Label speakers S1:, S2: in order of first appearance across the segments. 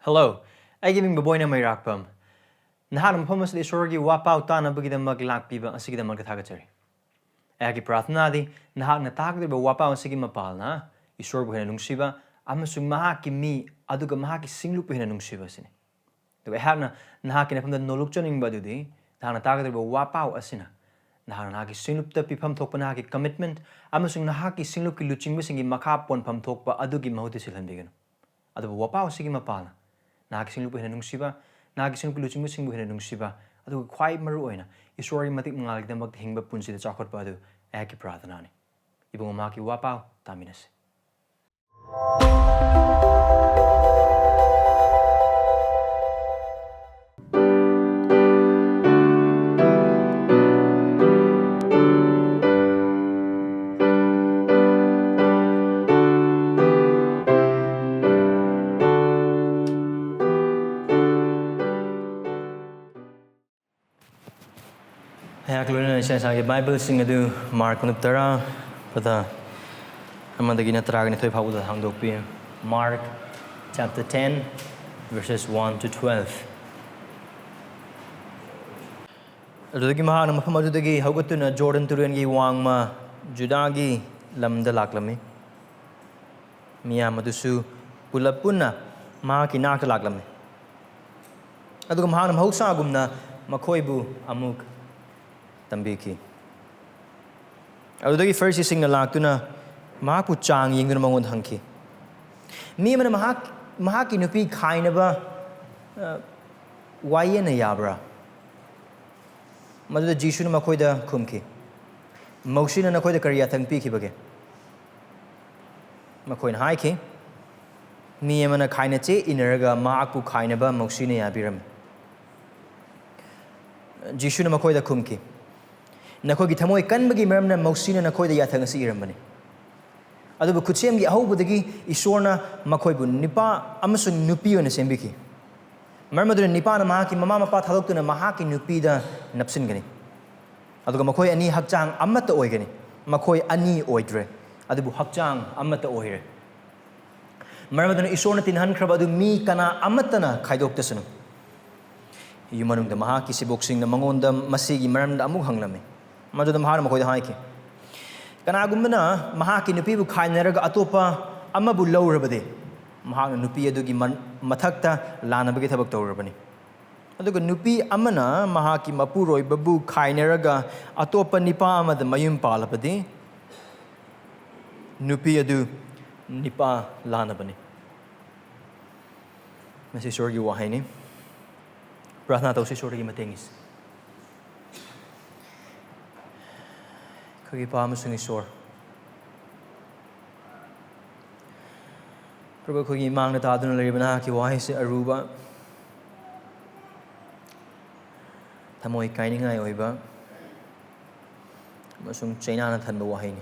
S1: Hello, I giving Boboy na may rakpam. Nahanam pumas the Esorgi wapau tana bugida maglak piba ang sigida magkatagachari. Agi pratnadi, nahak na takdi ba wapau ang sige mapal na, Esorgi hinanung siba, amasung mahaki mi, aduga mahaki singlupo hinanung siba sini. Diba ehak na nahaki na pamda nolukchoning badudi, nahak na takdi ba wapau asina. Nahak na nahaki singlupta pipam tokpa nahaki commitment, amasung nahaki singlup ki luching bisingi makapon pam tokpa adugi mahuti silhandigan. Adu ba wapau sige mapal na. Nahakising lupa hinanung siba, nahakising lupa luching busing hinanung siba, adu kwai maru oina, Esorgi matik mangalig na magtihingba punsi da chakot pa adu, eki prathanani. Ibang umaki wapau, taminas. Luhonga sa Bible Singh adu Mark nuptara pada amadagi na tragani toy phabuda hangdokpi Mark chapter 10 verses 1 to 12. Adudagi mahana mafam adudagi haugatuna Jordan turuangi wangma Judagi lamda laklami miyam adusu pulapuna mahaki nakta laklami. Aduga mahana mahausagumna makoibu amuk tambiki. Adudagi first Singh na laktuna mahaku chang yingduna mangon hangki. Mi mana mahaki nupi khaangheibaga wayena yabra. Maduda Jisuna makoida kumki. Moshina na koida kariya thangpi ki bage. Makoin haiki. Mi mana khainache inaraga maaku khaangheibaga moshina yabiram. Jisuna makoida kumki. Nakogi thamoi kanbagi maramna moshina nakoida yathangasi irambani. Adubu kutsemgi ahobudagi Esorna makoibu nipa amasung nupi ona sembiki. Maramaduna nipa na mahaki mama mapa thaloktuna mahaki nupi da napsingani. Aduga makoi ani hakchang amata oigani. Makoi ani oidre. Adubu hakchang amata oire. Maramaduna Esorna tinhan kraba adu mi kana amatana khaidoktasanu. Yumanungda mahaki sebokna na mangonda masigi maramda amuk hanglami. Maduda mahana makoida haiki. Kanagumna mahaki nupi bu khainaraga atopa amabu laurabade. Mahakna nupi adugi mathakta lanabagi thabak tawrabani. Aduga nupi amana mahaki mapuroi babu khainaraga atopa nipa amada mayum palapadi. Nupi adu nipa lanabani. Masi Esorgi wahayni. Prathna tawsi Esorgi matengis. Kagi pa amasung Esor. Prabhu kagi mangda taduna laribana ki wahay si aruba. Thamoy kainingai oiba. Amasung China na thanba wahay ni.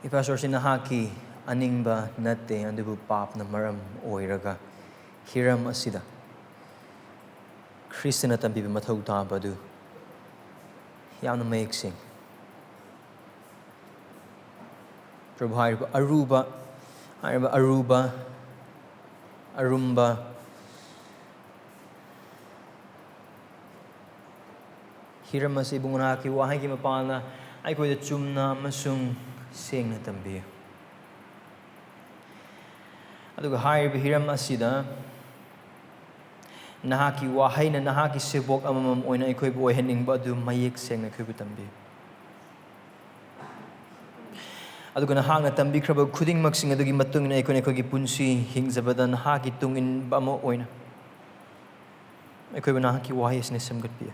S1: Ipasor sinahaki aningba nate andubu pap na maram oiraga. Hiram asida. Krista na tambiba mathaw tabadu. Yamna maiksing. Prabhu Aruba, Arumba, Hiramasi bungunaki wahay ki mapana ay ko'y chumna masung Singh tambi. Aduga Harib Hiram asida nahaki wahay na nahaki sebok amamam oina ikoy buhay hening ba adu mayik Singh na ko'y tambi. Aduga nahak na tambi kraba kuding magsing adugi matungin na ikoy punsi hingzabada nahaki tungin ba mo oina. Ikoy ba nahaki wahay is nisamgat piya.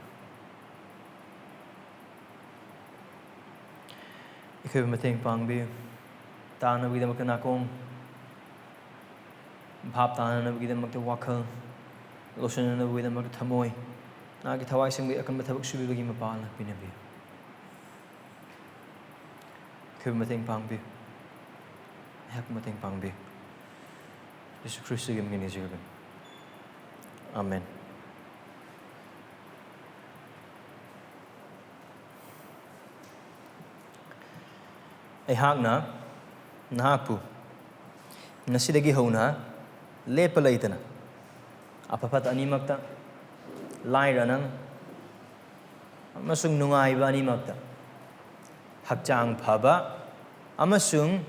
S1: Ikoy ba mateng pangbi. Taan na bigida magkanakong. Bhap taan na bigida magtawakal. Losan na bigida magtamoy. Nakakitaway siyang akan matabag subibagi mapaan na pinabi. Kaya mating pangbi. Hak mating pangbi. Yesus Kristus yung minizirgan. Amen. Ay hak na, nahapu. Nasidagi hona lepa leitana apaphat animakta lairanang amasung nungaiba animakta hakchang phaba amasung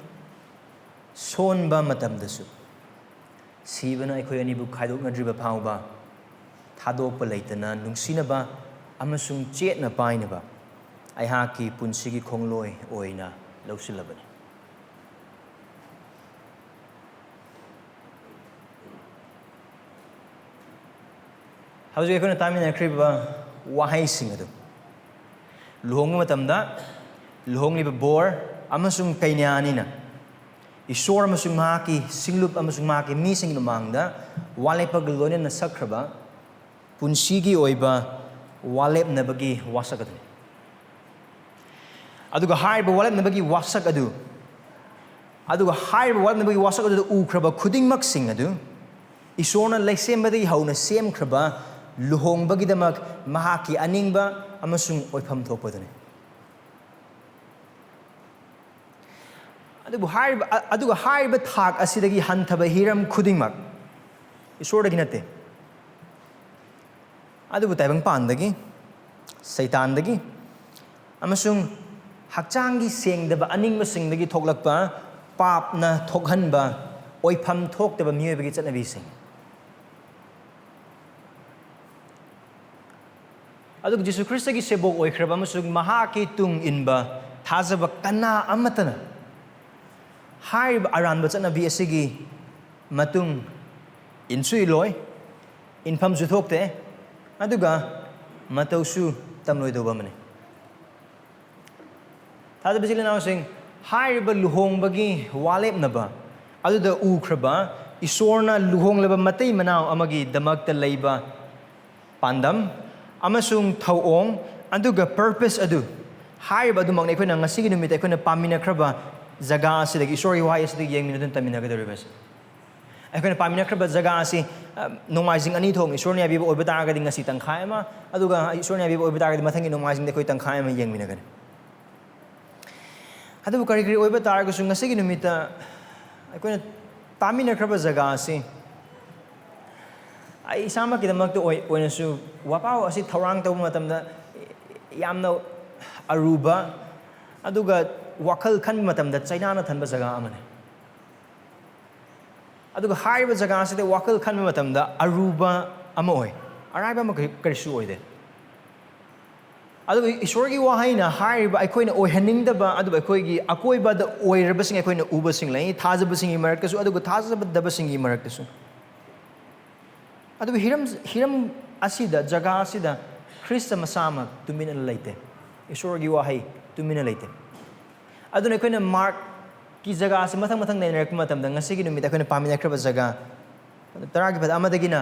S1: sonba matamdasu sibana akhoi anibu khaidoknadriba phauba thadokpa leitana nungsinaba amasung chetna painaba aihaki punsigi khongloi oina lausilabani hauji akhona tamina khriba wahai sing adu luhongba matamda luhongliba bor amasung kainyanina Isor amasung mahaki singlup amasung mahaki mising mangda waleppa loinana sakraba punsigi oiba walepnabagi wasak adu aduga haiba walepnabagi wasak adu aduga haiba walepnabagi wasak adu ukraba khudingmak sing adu isorna leisembadagi hauna semkraba luhongbagi mahaki aningba amasung oipham thokpadani aduga haiba thak asidagi hanthaba hiram khudingmak isordagi nate adubu taibang pandagi saitandagi amasung hakchangi sengdaba aningba singdagi thoklakpa papna thokhanba oipham thoktaba miyobagi chatnabi sing aduga Jisu Kristagi sebok oikraba amasung mahaki tung inba thajaba kana amatana Harib aran baca nabi asigi matung insui loy infam suthok te aduga matausu tamloi doba mane thada basili naw sing harib luhongbagi walepnaba aduda ukraba isorna luhonglaba matei manaw amagi damakta leiba pandam amasung thauong aduga purpose adu harib adu makne khona ngasigi numit khona pamina kraba jaga asidagi Esorgi wahai asidagi yengminadun taminagadoribas akhona paminakraba jaga asi nongmaising ani thong Esorni abiba oiba taragadi ngasi tangkhai ama aduga Esorni abiba oiba taragadi mathangi nongmaising de khoi tangkhai ama yengminagani adu kari kari oiba taragasu ngasigi numita akhona paminakraba jaga asi ai isama kidamakta oinasu wapau asi thorang tawba matamda yamna aruba aduga wakal khan matamda China na thanba jaga amane aduga haiba jaga aside wakal khan matamda aruba ama oi araiba ma karisu oide aduga Esorgi wahaina haiba aikoina oihaningdaba aduga aikoigi akoiba da oiraba sing aikoina uba sing lai thajaba sing maraktasu aduga thajaba daba sing maraktasu aduga hiram asida jaga asida Krista masama tumina leite Esorgi wahai tumina leite aduna aikoina mark ki jaga se mathang mathang nainak matamda ngasigi numit aikoina paminakraba jaga taragi pad amadagina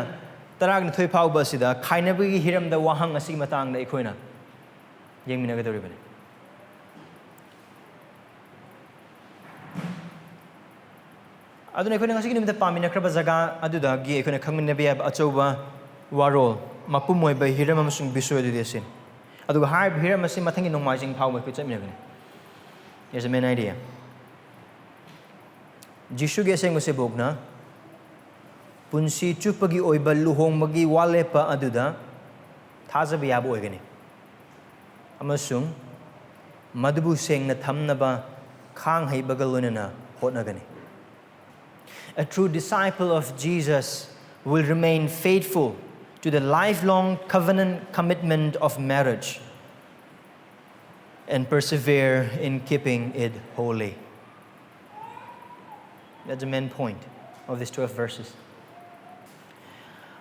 S1: taragna thoi phauba sida khainabagi hiramda wahang asigi matangda aikoina yengminagadoribani aduna aikoina ngasigi numit paminakraba jaga aduda gi aikoina khangminabi ab achauba warol mapumoiba hiram amasung bisoy desin aduga haib hiram asi mathangi nongmaising phauba ku chamminagani Here's a main idea. Jisugi asengba sebokna punsi chuppagi oiba luhongbagi waleppa aduda thajaba yaba oigani amasung madubu sengna thamnaba khaangheibaga loinana hotnagani A true disciple of Jesus will remain faithful to the lifelong covenant commitment of marriage and persevere in keeping it holy. That's the main point of these 12 verses.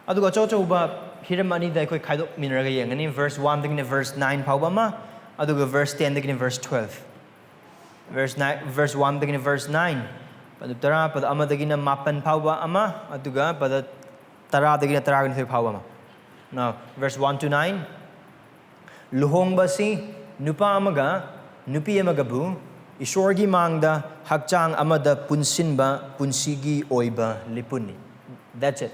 S1: Aduga chochoba hiramani da koi khaidok minaraga yengani verse 1 dagina verse 9 phauba ma aduga verse 10 dagina verse 12. Verse 1 dagina verse 9 pada tara pada ama dagina mapan phauba ama aduga pada tara dagina tara gina phauba ma. Now verse 1 to 9 Luhongba si nupa amaga nupi amagabu Esorgi mangda hakchang amada punsinba punsigi oiba lipuni. That's it.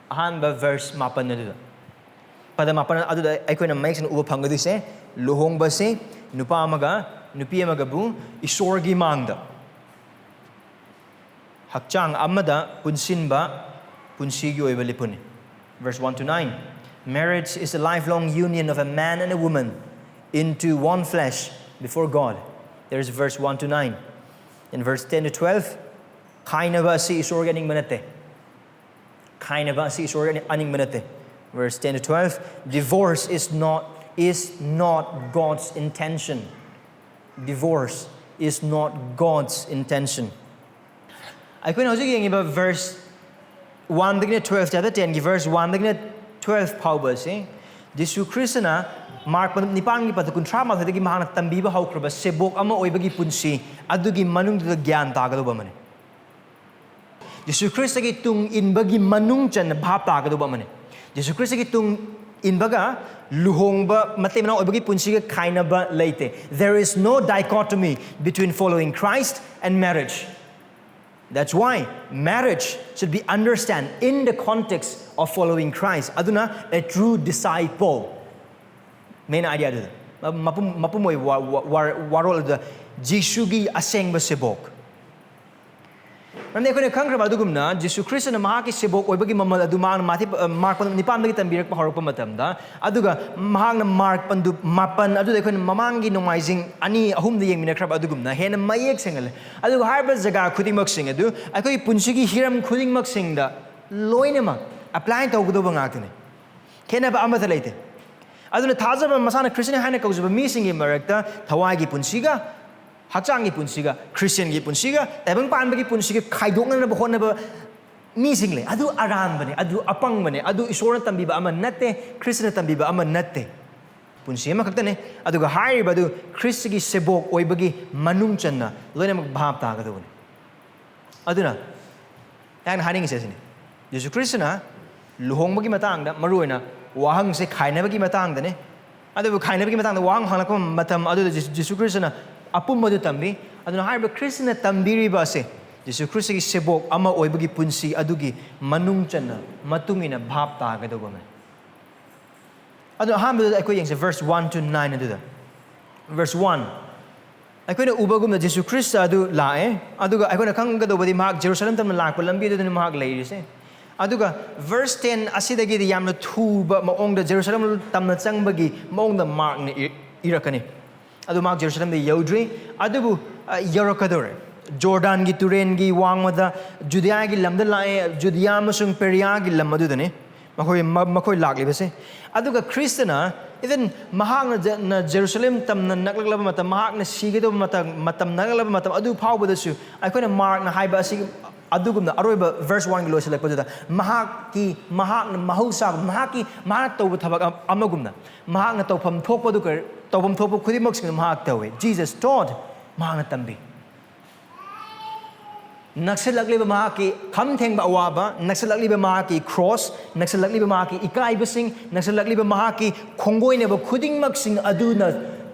S1: Ahanba verse mapan na dito. Pada mapan na aduda ay ko na may uba panggado se luhongba si nupa amaga nupi amagabu Esorgi mangda hakchang amada punsinba punsi gi oiba lipuni. Verse 1 to 9. Marriage is a lifelong union of a man and a woman into one flesh before God. There's verse 1 to 9. In verse 10 to 12, khaangheibaga si Esorgi aning manate. Khaangheibaga si Esorgi aning manate. Verse 10 to 12, divorce is not God's intention. Divorce is not God's intention. I can also give about verse 1 to 12 chapter 10 verse 1 to 12 pauba se Jisu Krishna mark nipan gi patakun trama thadagi mahana tambiba haukraba sebok ama oibagi punsi adugi manung da gyan tagaduba mane. Jisu Krishna gi tung inbagi manung chan bhap tagaduba mane. Jisu Krishna gi tung inbaga luhongba mate mana oibagi punsi ga khaangheibaga leite. There is no dichotomy between following Christ and marriage. That's why marriage should be understood in the context of following Christ. Aduna a true disciple. Main idea adu. Mapumoy warol the Jisugi asengba sebok. Ramne ko ne khangraba adugumna Jisu Krishna mahaki sebok oibagi mamal adu mang mati mark nipan bagi tambirak pa horok pa matamda aduga mahang na mark pandu mapan adu de ko mamangi nomaizing ani ahum de yeng minakrab adugumna hena mayek sengal aduga harba jaga khudimak sing adu akoi punsigi hiram khudimak singda loinama apply tawgudo bangatne kena ba amata leite aduna thajaba masana Christian hana kaujuba mi singi marakta thawagi punsiga hakchang gi punsiga Christian gi punsiga tabang pan bagi punsiga khaidokna na bahon na mi single adu aram bane adu apang bane adu isora tambiba ama natte Christian tambiba ama natte punsi ma kaktane adu ga hai badu Christ gi sebok oibagi manung channa loina mak bhap ta ga dune aduna yan haning se sini Jesu Krishna luhongbagi matang da maruina wahang se khaangheibaga gi matang da ne adu khaangheibaga gi matang da wahang halakam matam adu Jesu Krishna apum madu tambi aduna harba Krishna tambiri ba se Jesu Krishna gi sebok ama oibagi punsi adugi manung channa matungina bhap ta ga doba man adu hamdu akoi yeng se verse 1 to 9 adu da verse 1 akoi na ubagum na Jesu Krishna adu lae aduga akoi na khang ga dobadi mahak Jerusalem tam lak pa lambi adu ni mahak leiri se aduga verse 10 asidagi di yamna thuba maong da Jerusalem tam na changbagi maong da mark ni irakani adu mark Jerusalem de yaudri adubu yarakadore Jordan gi Turen gi wangmada Judea gi lamda lae Judea amasung Perea gi lamadu dane makoi lakli base aduga Kristana even mahang na Jerusalem tam na naklaglaba matam mahak na sigido matam naklaglaba matam adu phawbadasu aikona mark na haiba asi adugumna aroiba verse 1 gi loselakpada mahak na mahausa mahaki mahak tawba thabak amagumna mahak na tawpham thokpadu kar tawpham thokpa khudimak sing mahak tawe Jesus taught mahak na tambi naksalakliba mahaki khamthengba awaba naksalakliba mahaki cross naksalakliba mahaki ikaiba sing naksalakliba mahaki khongoineba khudingmak sing aduna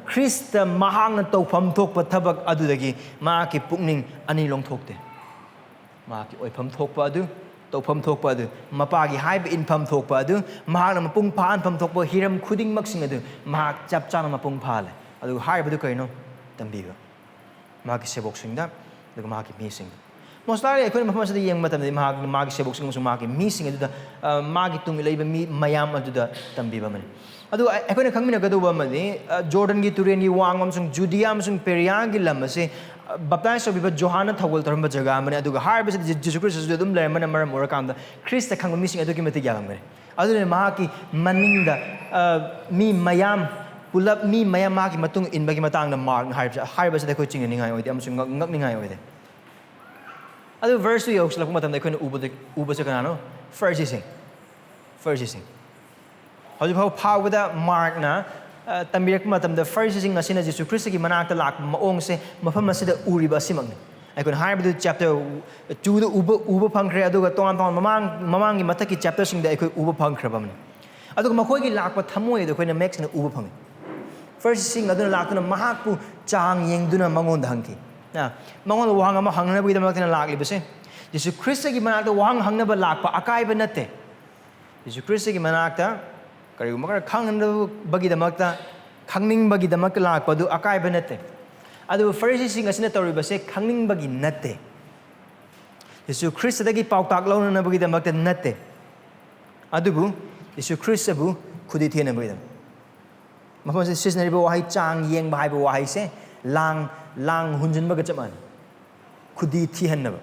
S1: Krista mahang na tawpham thokpa thabak adudagi mahaki pukning ani longthokte mahaki oipham thokpa adu tawpham thokpa adu mapagi haiba inpham thokpa adu mahakna mapung phan pham thokpa hiram khudingmak sing adu mahak chap chana mapung phale adu haibadu kaino tambiba mahaki sebok singda daga mahaki mi sing most likely I couldn't imagine the young matam the magi sebok sing magi missing adu magi tung leiba mi mayam adu da tambiba man adu I couldn't khangmina gadu ba mani Jordan gi Turen gi wangam sung Judea sung Perea gi lam se baptize of Johanna thawal taramba jaga mani adu har bes Jesus Christ dum le man maram orakam da Christ khang missing adu ki mati jagam mani adu ne magi maninda mi mayam pulap mi mayam magi matung in bagi matang na mark har bes da ko ching ningai oi am sung ngak ningai oi de adu verse 2 yoks lakung matam da ko uba sa kanano first sing haju phau phau da mark na tambirak matam da first sing asina Jesu Christ gi manakta lak maong se mafam asida uriba simang ai kon haibu chapter 2 da uba phangkhre aduga ton mamang gi mathaki chapter sing da ai ko uba phangkhra bamni aduga makhoi gi lakpa thamoi da koina max na uba phang first sing aduna lakna mahakpu chang yengduna mangon da hangki na mangon wang ama hangna bi da makna lakli bese Jesu Christ gi manakta wang hangna ba lakpa akai ba natte Jesu Christ gi manakta karigumaka khangna bagi da makta khangning bagi da mak lakpa du akai ba natte adu Pharisee sing asina tori base khangning bagi natte Yesu Christadagi pautak launanabagi damakta natte. Adubu Yesu Christabu khudi thianabagi. Mafam se siznariba wahai chang yeng bahai ba wahai se lang hunjunbaga chaman. Khudi thianaba.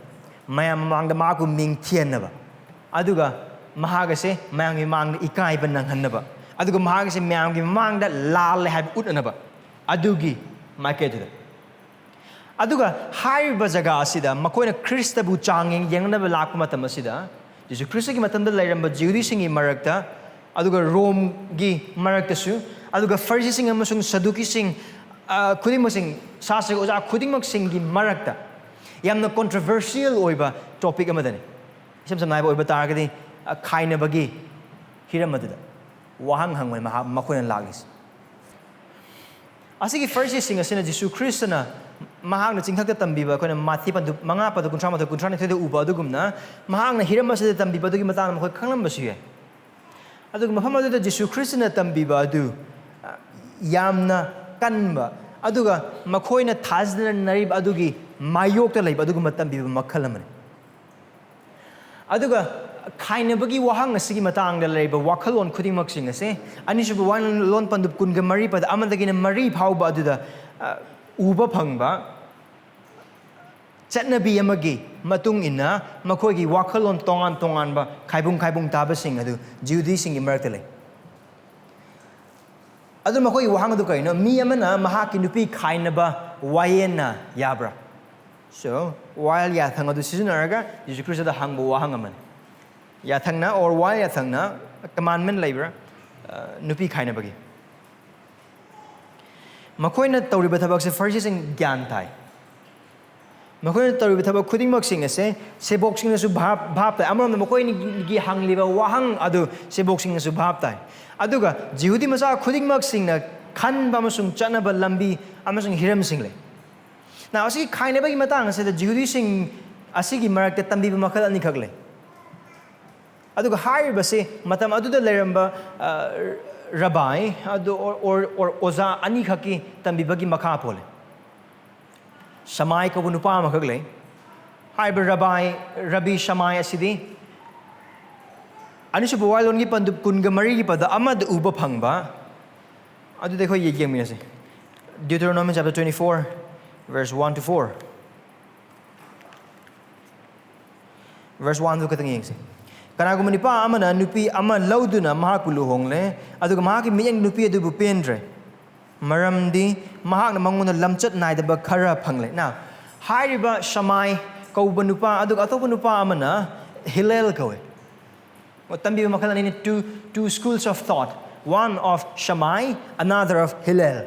S1: Mayam mangda maku ming thianaba. Aduga mahaga se mayang mangda ikai ba nanghanaba. Aduga mahaga se mayang mangda lal hab utanaba. Adugi maiketuda. Aduga haiba jaga asida makoina Christabu changing yengnaba lakpa matam asida Jesu Christ gi matamda lairamba Judi singi marakta aduga Rome gi marakta su aduga Pharisee sing amasung Saduki sing khudingmak sing sastra oja khudingmak sing gi marakta yamna controversial oiba topic amadani isam samnai oiba taragadi khainabagi hiramadada wahang hangwai makoina lagis asigi Pharisee sing asina Jesu Christ na mahang na chingthak tambiba koina mathi pandu manga padu kuntra mathu kuntra ne thede uba adugumna mahang na hiram aside tambiba dugi matang ma khoi khanglam basu ye adug mafam adu Jesu Christ na tambiba adu yamna kanba aduga makhoina thajna narib adugi mayok ta leib adugum tambiba makhalamane aduga khainabagi wahang asigi matang da leiba wakhalon khudingmak sing ase anisubu wan lon pandu kun ga mari pad amandagi na mari phauba aduda uba phangba chatnabi amagi matung ina makhoigi wakhalon tongan ba khaibung taba sing adu Judi sing imarakta lei adu makhoigi wahang adu kaino mi amana mahaki nupi khainaba wayena yabra so while yathang adu sizinaraga Jesus Christ da hangbo wahang aman yathangna or while yathangna commandment labor nupi khainabagi makoina tawriba thabak se Pharisee sing gyan thai makoina tawriba thabak khudingmak sing ase sebok sing su bhap thai amram makoini gi hangliba wahang adu sebok sing su bhap thai aduga Jihudi masa khudingmak sing na khan ba masung chanaba lambi amasung hiram sing le na asigi khainaba gi matang ase da Jihudi sing asigi marak ta tambi makhal ani khagle aduga haiba se matam aduda leramba Rabbi or oza ani khaki tambibagi makha pole Shamai ko nupa makhagle haiba Rabbi Shamai asidi ani subu wailon gi pandu kunga mari gi pada amad uba phangba adu dekho ye yeng mi ase Deuteronomy chapter 24 verse 1 to 4 verse 1 du katang yeng se Kanagumani pa amana nupi ama lauduna mahak luhongle aduga mahaki miyang nupi adu bupendre maramdi mahak na manguna lamchat naidaba khara phangle now hairiba Shamai kauba nupa aduga atopa nupa amana Hillel kawe tambi makhala ni two schools of thought one of Shamai another of Hillel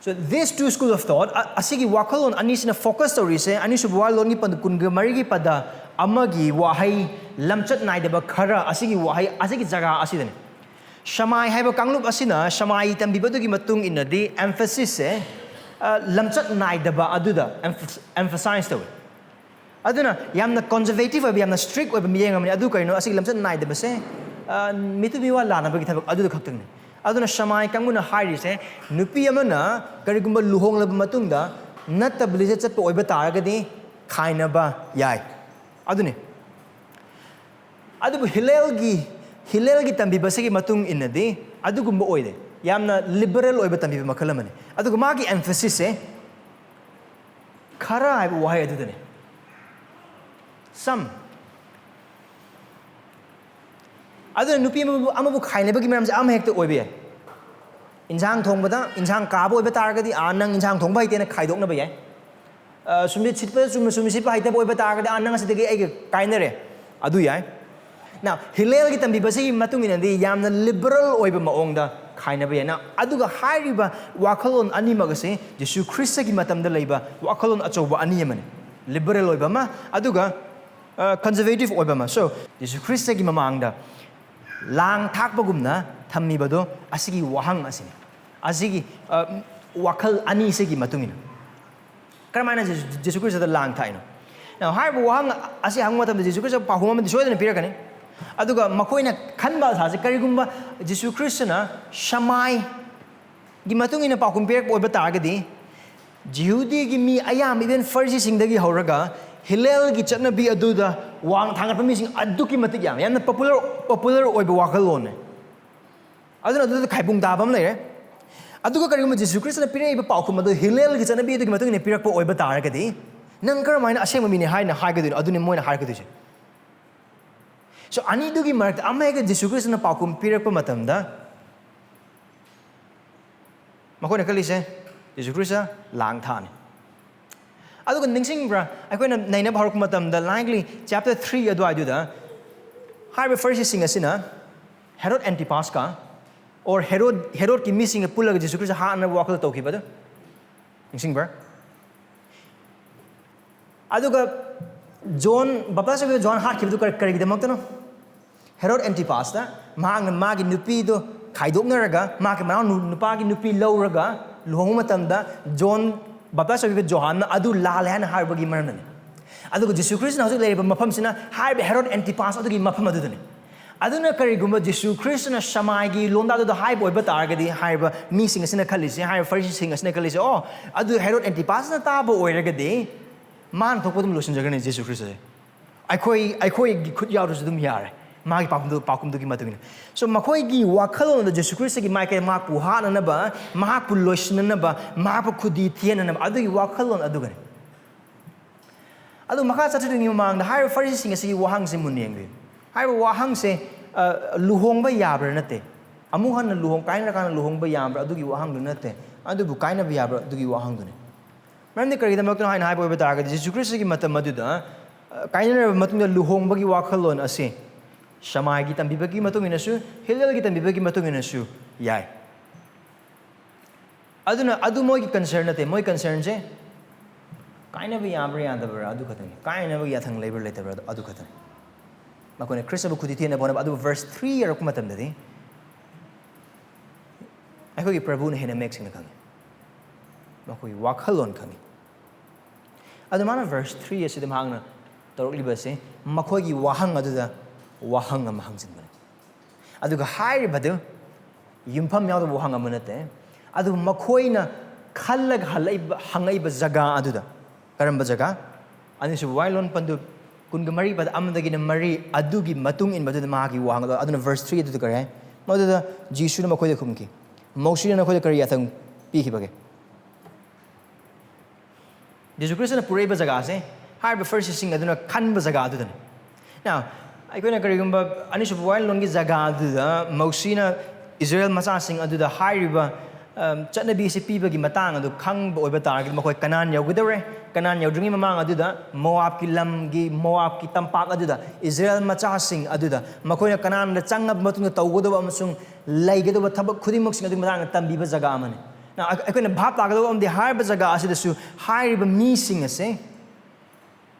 S1: so these two schools of thought asigi wakalon anisina focus story se anisu walon gi pandu kunga marigi pada amagi wahai lamchat naidaba khara asigi wahai asigi jaga asidane Shamai haiba kanglup asina Shamai tambibadugi matung inadi emphasis se lamchat naidaba aduda emphasize tawe aduna yamna conservative ba yamna strict ba miyengamani adu kaino asigi lamchat naidaba se mitubi wa lana bagi thabak aduda khaktung aduna Shamai kangmuna hairi se nupi amana karigumba luhong laba matungda natabli se chatpa oiba taragadi khainaba yai adune adubu Hillel gi tambiba segi matung inadi adugumba oide yamna liberal oiba tambiba makhalamani adugu magi emphasis se khara ai wahai adudane some aduna nupi amabu khainaba gi maramse am hekta oibe injang thongbada injang kaabo oiba taragadi anang injang thongba hitena khaidokna ba yai sumbi chitpa sumbi sitpa haita boy bata agadi anang asidagi ai kainare adu yai now Hillel gi tambi basi matung inandi yamna liberal oiba maongda khaina ba na aduga hairiba wakhalon ani magase Jesu Christ gi matamda leiba wakhalon achoba ani yamane liberal oiba ma aduga conservative oiba ma so Jesu Christ gi mamangda lang thakbagumna thammibado asigi wahang asini asigi wakhal ani segi matungina Karamana Jesu Christ the lang time. Now, haibu wahang asi hangma tam Jesu Christ pahuma man soida na pirakani. Aduga makoina khanba sa se karigumba Jesu Christ na Shamai gi matungina pahum pirak oiba targadi Jihudi gi mi ayam even Pharisee sing dagi horaga Hillelgi chutnabi aduda wang thangat pamising aduki matik yam yan popular oiba wakalon aduna khaibung dabam leire aduga karigum Jesus Christ na pire iba paukum adu Hillelgi chutnabi aduki matung ne pirakpo oiba taragadi nang karamaina asengma mini haina haigadu aduni moina haigadu so ani dugi marak amaga Jesus Christ na paukum pirakpo matamda makoi na kalise Jesus Christ lang thani aduga ningsingbra akoina naina bharuk matamda likely chapter 3 adu aduda haiba first sing asina Herod Antipas ka or Herod ki missing a pulaga Jesus Christ ha na wakal toki bada ningsingbra aduga John baptisa ko John ha kibu karigi damak no Herod Antipas ta magi nupi do khaidok naraga magi manau nupa ki nupi lawraga luhong matamda John baptisa ko Johan adu lalahan harbagi marnani aduga Jesus Christ na hojik leiba mafam sina harbe Herod Antipas adugi mafam adudani aduna karigumba Jesus Christ na shamagi londa adu haiba oiba targadi haiba mi sing asina khalise haiba Pharisee sing asina khalise oh adu Herod Antipas na taba oiragadi man thokpodum losin jagani Jesus Christ aikoi gi khut yaudus dum yare magi pakum du gi matungina so makoi gi wakhalon da Jesus Christ gi maike mak pu hana na ba mak pu losin na ba mak pu khudi thian na adu gi wakhalon adu gani adu maka chatu ni mang da haiba Pharisee sing asi wahang se muneng gi haiba wahang se luhongba yabra nate amu han luhong kaina kana luhongba yabra adu gi wahang du nate adu bu kaina ba yabra adu gi wahang du ne Mandi kari da makna haina haiba oiba targadi Jesus Christ gi matam maduda kaina matung da luhongba gi wakhalon ase Shamai gi tambibagi matung inasu Hillel gi tambibagi matung inasu yai aduna adu moi gi concern nate moi concern je kaina bi yamra yandabra adu khatani kaina bi yathang labor letabra adu khatani makone Christ bu khudi thena bona adu verse 3 yar ku matam dadi ako gi prabhu ne hena mix na khangi makoi wakhalon khangi adu mana verse 3 asidam hangna torok libase makoi gi wahang aduda wahang am hangsin bane aduga hairi badu yumpham yaw wahang am nate adu makhoina khallag halai hangai ba jaga aduda karamba jaga anisu wailon pandu kunga mari bad amdagi na mari adugi matung in badu magi wahang aduna verse 3 adu kare moduda jisu na makhoi khumki mausi na khoi kari athang pi khibage Jesus Christ na purei ba jaga se hairi ba first sing aduna khan ba jaga aduda now aikoina karigumba anisu wail longi jaga aduda mausina Israel macha sing aduda hairiba chatnabi se pibagi matang adu khangba oiba targi makoi kanan yaugudore kanan yaudringi mamang aduda Moab ki lamgi Moab ki tampak aduda Israel macha sing aduda makoina kanan da changab matung tawgodoba amasung laigedoba thabak khudimok sing adu matang tambiba jaga amane na aikoina bhap tagadoba amdi haiba jaga asidasu hairiba mi sing ase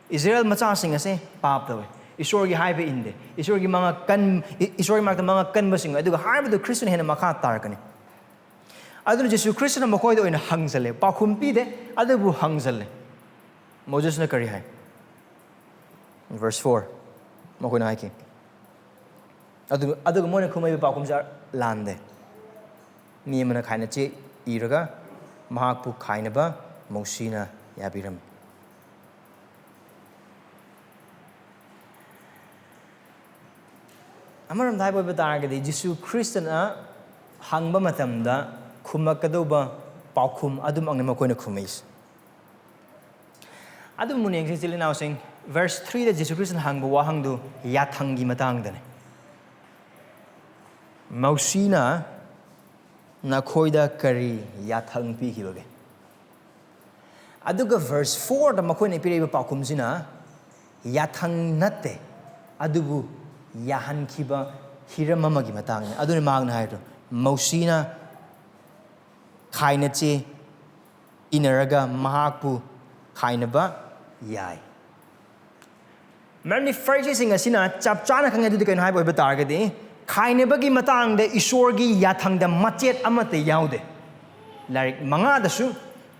S1: Israel macha sing ase pap dawe Esorgi haiba inde Esorgi manga kan Esorgi makta manga kan basing aduga haiba do Christian hena makha tarkani aduna Jesus Christian na makoi do ina hangzale pakhumpi de adabu hangzale Moses na kari hai verse 4 makoi na haiki aduga mona khumai pakhum jar lande mi mana khaina che iraga mahak pu khaina ba mousina yabiram amaram dai boy targadi Jesus Christ na hangba matamda khumakkadoba paukhum adum angna makoina khumais adum muneng sing now sing verse 3 da Jesus Christ hangba wahang du yathangi matang dane mausina na khoida kari yathang pi hibage aduga verse 4 da makoina pireba paukhum sina yathang natte adubu yahan kiba hiramamagi matang aduna magna haito mausina khaina che inaraga mahakpu khaina ba yai Many Pharisees sing asina chap chana khang adu kain hai boy batargadi khaina bagi matang de Esorgi yathang da machet amate yaude like manga da su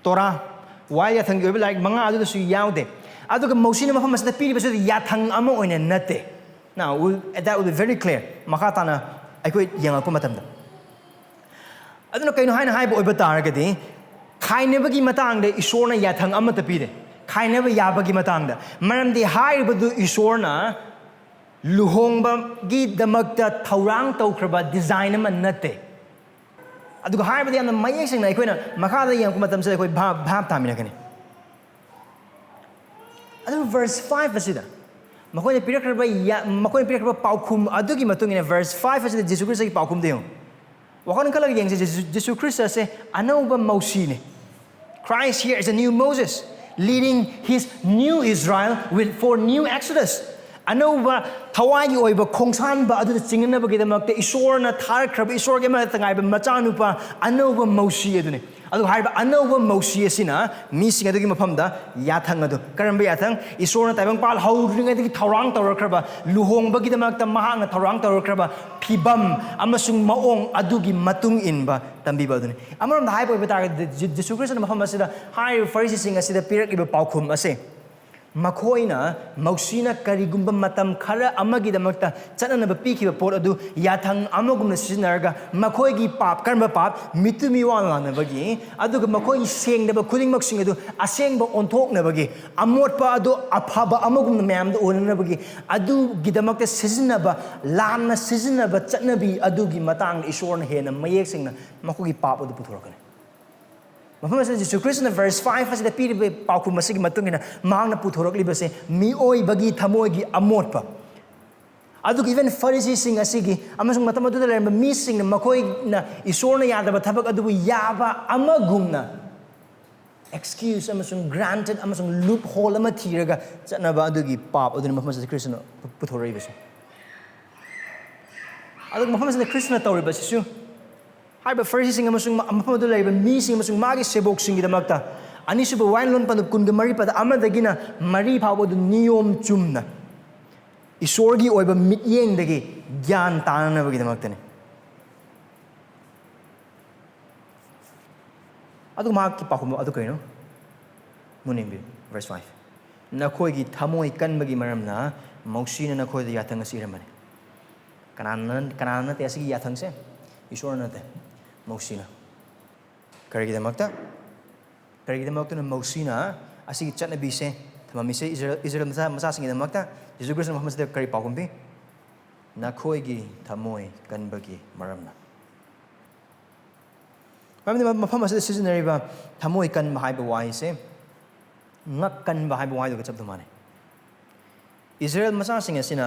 S1: tora why yathang go like manga adu da su yaude aduga mausina mafam asda piri basu yathang ama oina nate now that will be very clear makatana aikoi yangal ko matamda aduna kaino haina haiba oiba taragadi khainebagi matang de Esorna yathang amata pide ꯈꯥꯏꯅꯕ ꯌꯥꯕꯒꯤ ꯃꯇꯥꯡꯗ ꯃꯔꯝꯗꯤ ꯍꯥꯏꯔꯤꯕꯗꯨ ꯏꯁꯣꯔꯅ ꯂꯨꯍꯣꯡꯕꯒꯤꯗꯃꯛꯇ ꯊꯧꯔꯥꯡ ꯇꯧꯈ꯭ꯔꯕ design ꯑꯃ ꯅꯠꯇꯦ ꯑꯗꯨꯒ ꯍꯥꯏꯕꯗꯤ ꯌꯥꯝꯅ ꯃꯌꯦꯛ ꯁꯦꯡꯅ ꯑꯩꯈꯣꯏꯅ ꯃꯈꯥꯗ ꯌꯦꯡꯉꯛꯄ ꯃꯇꯝꯁꯤꯗ ꯑꯩꯈꯣꯏ ꯚꯥꯞ ꯇꯥꯃꯤꯟꯅꯒꯅꯤ ꯑꯗꯨꯕꯨ ꯚꯔꯁ 5 ꯑꯁꯤꯗ ꯃꯈꯣꯏꯅ ꯄꯤꯔꯛꯈ꯭ꯔꯕ ꯄꯥꯎꯈꯨꯝ ꯑꯗꯨꯒꯤ ꯃꯇꯨꯡ ꯏꯟꯅ ꯚꯔꯁ 5 ꯑꯁꯤꯗ ꯖꯤꯁꯨ ꯈ꯭ꯔꯤꯁꯇꯒꯤ ꯄꯥꯎꯈꯨꯝꯗ ꯌꯦꯡꯉꯨ ꯋꯥꯈꯜ ꯈꯜꯂꯒ ꯌꯦꯡꯁꯤ ꯖꯤꯁꯨ ꯈ꯭ꯔꯤꯁꯇ ꯑꯁꯦ ꯑꯅꯧꯕ ꯃꯧꯁꯤꯅꯤ Christ here is a new Moses leading his new Israel for new Exodus ꯑꯅꯧꯕ ꯊꯋꯥꯏꯒꯤ ꯑꯣꯏꯕ ꯈꯣꯡꯁꯥꯟꯕ ꯑꯗꯨꯗ ꯆꯤꯡꯅꯅꯕꯒꯤꯗꯃꯛꯇ ꯏꯁꯣꯔꯅ ꯊꯥꯔꯛꯈ꯭ꯔꯕ ꯏꯁꯣꯔꯒꯤ ꯑꯃꯠꯇ ꯉꯥꯏꯕ ꯃꯆꯥꯅꯨꯄꯥ ꯑꯅꯧꯕ ꯃꯧꯁꯤ ꯑꯗꯨꯅꯤ ꯑꯗꯨꯒ ꯍꯥꯏꯔꯤꯕ ꯑꯅꯧꯕ ꯃꯧꯁꯤ ꯑꯁꯤꯅ ꯃꯤꯁꯤꯡ ꯑꯗꯨꯒꯤ ꯃꯐꯝꯗ ꯌꯥꯊꯪ ꯑꯗꯨ ꯀꯔꯝꯕ ꯌꯥꯊꯪ ꯏꯁꯣꯔꯅ ꯇꯥꯏꯕꯪꯄꯥꯜ ꯍꯧꯗ꯭ꯔꯤꯉꯩꯗꯒꯤ ꯊꯧꯔꯥꯡ ꯇꯧꯔꯛꯈ꯭ꯔꯕ ꯂꯨꯍꯣꯡꯕꯒꯤꯗꯃꯛꯇ ꯃꯍꯥꯛꯅ ꯊꯧꯔꯥꯡ ꯇꯧꯔꯛꯈ꯭ꯔꯕ ꯐꯤꯕꯝ ꯑꯃꯁꯨꯡ ꯃꯑꯣꯡ ꯑꯗꯨꯒꯤ ꯃꯇꯨꯡ ꯏꯟꯕ ꯇꯝꯕꯤꯕ ꯑꯗꯨꯅꯤ ꯑꯃꯔꯣꯝꯗ ꯍꯥꯏꯕ ꯑꯣꯏꯕ ꯇꯥꯔꯒꯗꯤ ꯖꯤꯁꯨ ꯈ꯭ꯔꯤꯁꯇꯅ ꯃꯐꯝ ꯑꯁꯤꯗ ꯍꯥꯏꯔꯤꯕ ꯐꯔꯤꯁꯤꯁꯤꯡ ꯑꯁꯤꯗ ꯄꯤꯔꯛꯂꯤꯕ ꯄꯥꯎꯈꯨꯝ ꯑꯁꯦ ꯃꯈꯣꯏꯅ ꯃꯧꯁꯤꯅ ꯀꯔꯤꯒꯨꯝꯕ ꯃꯇꯝ ꯈꯔ ꯑꯃꯒꯤꯗꯃꯛꯇ ꯆꯠꯅꯅꯕ ꯄꯤꯈꯤꯕ ꯄꯣꯠ ꯑꯗꯨ ꯌꯥꯊꯪ ꯑꯃꯒꯨꯝꯅ ꯁꯤꯖꯤꯟꯅꯔꯒ ꯃꯈꯣꯏꯒꯤ ꯄꯥꯞ ꯀꯔꯝꯕ ꯄꯥꯞ ꯃꯤꯇꯨ ꯃꯤꯋꯥ ꯂꯥꯟꯅꯕꯒꯤ ꯑꯗꯨꯒ ꯃꯈꯣꯏꯒꯤ ꯁꯦꯡꯗꯕ ꯈꯨꯗꯤꯡꯃꯛꯁꯤꯡ ꯑꯗꯨ ꯑꯁꯦꯡꯕ ꯑꯣꯟꯊꯣꯛꯅꯕꯒꯤ ꯑꯃꯣꯠꯄ ꯑꯗꯨ ꯑꯐꯕ ꯑꯃꯒꯨꯝꯅ ꯃꯌꯥꯝꯗ ꯑꯣꯟꯅꯅꯕꯒꯤ ꯑꯗꯨꯒꯤꯗꯃꯛꯇ ꯁꯤꯖꯤꯟꯅꯕ ꯂꯥꯟꯅ ꯁꯤꯖꯤꯟꯅꯕ ꯆꯠꯅꯕꯤ ꯑꯗꯨꯒꯤ ꯃꯇꯥꯡꯗ ꯏꯁꯣꯔꯅ ꯍꯦꯟꯅ ꯃꯌꯦꯛ ꯁꯦꯡꯅ ꯃꯈꯣꯏꯒꯤ ꯄꯥꯞ ꯑꯗꯨ ꯄꯨꯊꯣꯔꯛꯀꯅꯤ ꯃꯐꯝ ꯑꯁꯤꯗ ꯖꯤꯁꯨ ꯈ꯭ꯔꯤꯁꯇꯅ ꯚꯔꯁ 5 ꯑꯁꯤꯗ ꯄꯤꯔꯤꯕ ꯄꯥꯎꯈꯨꯝ ꯑꯁꯤꯒꯤ ꯃꯇꯨꯡ ꯏꯟꯅ ꯃꯍꯥꯛꯅ ꯄꯨꯊꯣꯔꯛꯂꯤꯕꯁꯦ ꯃꯤꯑꯣꯏꯕꯒꯤ ꯊꯃꯣꯏꯒꯤ ꯑꯃꯣꯠꯄ ꯑꯗꯨꯒ ꯏꯚꯟ ꯐꯔꯤꯁꯤꯁꯤꯡ ꯑꯁꯤꯒꯤ ꯑꯃꯁꯨꯡ ꯃꯇꯝ ꯑꯗꯨꯗ ꯂꯩꯔꯝꯕ ꯃꯤꯁꯤꯡꯅ ꯃꯈꯣꯏꯅ ꯏꯁꯣꯔꯅ ꯌꯥꯗꯕ ꯊꯕꯛ ꯑꯗꯨꯕꯨ ꯌꯥꯕ ꯑꯃꯒꯨꯝꯅ excuse ꯑꯃꯁꯨꯡ granted ꯑꯃꯁꯨꯡ loophole ꯑꯃ ꯊꯤꯔꯒ ꯆꯠꯅꯕ ꯑꯗꯨꯒꯤ ꯄꯥꯞ ꯑꯗꯨꯅꯤ ꯃꯐꯝ ꯑꯁꯤꯗ ꯈ꯭ꯔꯤꯁꯇꯅ ꯄꯨꯊꯣꯔꯛꯏꯕꯁꯦ ꯑꯗꯨꯒ ꯃꯐꯝ ꯑꯁꯤꯗ ꯈ꯭ꯔꯤꯁꯇꯅ ꯇꯧꯔꯤꯕꯁꯤꯁꯨ ꯍꯥꯏꯔꯤꯕ ꯐꯔꯤꯁꯤꯁꯤꯡ ꯑꯃꯁꯨꯡ ꯃꯐꯝ ꯑꯗꯨꯗ ꯂꯩꯔꯤꯕ ꯃꯤꯁꯤꯡ ꯑꯃꯁꯨꯡ ꯃꯥꯒꯤ ꯁꯦꯕꯣꯛꯁꯤꯡꯒꯤꯗꯃꯛꯇ ꯑꯅꯤꯁꯨꯕ ꯋꯥꯏꯟꯂꯣꯟ ꯄꯟꯗꯨꯞ 23 ꯑꯃꯗꯒꯤꯅ 4 ꯐꯥꯎꯕ ꯑꯗꯨ ꯅꯤꯌꯣꯝ ꯆꯨꯝꯅ ꯏꯁꯣꯔꯒꯤ ꯑꯣꯏꯕ ꯃꯤꯠꯌꯦꯡꯗꯒꯤ ꯒ꯭ꯌꯥꯟ ꯇꯥꯅꯅꯕꯒꯤꯗꯃꯛꯇꯅꯤ ꯑꯗꯨꯒ ꯃꯍꯥꯛꯀꯤ ꯄꯥꯎꯈꯨꯝ ꯑꯗꯨ ꯀꯩꯅꯣ ꯃꯨꯟꯅ ꯌꯦꯡꯕꯤꯌꯨ ꯚꯔꯁ 5 ꯅꯈꯣꯏꯒꯤ ꯊꯃꯣꯏ ꯀꯟꯕꯒꯤ ꯃꯔꯝꯅ ꯃꯧꯁꯤꯅ ꯅꯈꯣꯏꯗ ꯌꯥꯊꯪ ꯑꯁꯤ ꯏꯔꯝꯕꯅꯤ ꯀꯅꯥꯅ ꯅꯠꯇꯦ ꯑꯁꯤꯒꯤ ꯌꯥꯊꯪꯁꯦ ꯏꯁꯣꯔꯅ ꯅꯠꯇꯦ ꯃꯧꯁꯤꯅ ꯀꯔꯤꯒꯤꯗꯃꯛꯇꯅ ꯃꯧꯁꯤꯅ ꯑꯁꯤꯒꯤ ꯆꯠꯅꯕꯤꯁꯦ ꯊꯝꯃꯝꯃꯤꯁꯦ ꯏꯖꯔꯦꯜ ꯃꯆꯥꯁꯤꯡꯒꯤꯗꯃꯛꯇ ꯖꯤꯁꯨ ꯈ꯭ꯔꯤꯁꯇꯅ ꯃꯐꯝ ꯑꯁꯤꯗ ꯀꯔꯤ ꯄꯥꯎꯈꯨꯝ ꯄꯤ ꯅꯈꯣꯏꯒꯤ ꯊꯃꯣꯏ ꯀꯟꯕꯒꯤ ꯃꯔꯝꯅ ꯃꯔꯝꯗꯤ ꯃꯐꯝ ꯑꯁꯤꯗ ꯁꯤꯖꯤꯟꯅꯔꯤꯕ ꯊꯃꯣꯏ ꯀꯟꯕ ꯍꯥꯏꯕ ꯋꯥꯍꯩꯁꯦ ꯉꯛ ꯀꯟꯕ ꯍꯥꯏꯕ ꯋꯥꯍꯩꯗꯨꯒ ꯆꯞ ꯃꯥꯟꯅꯩ ꯏꯖꯔꯦꯜ ꯃꯆꯥꯁꯤꯡ ꯑꯁꯤꯅ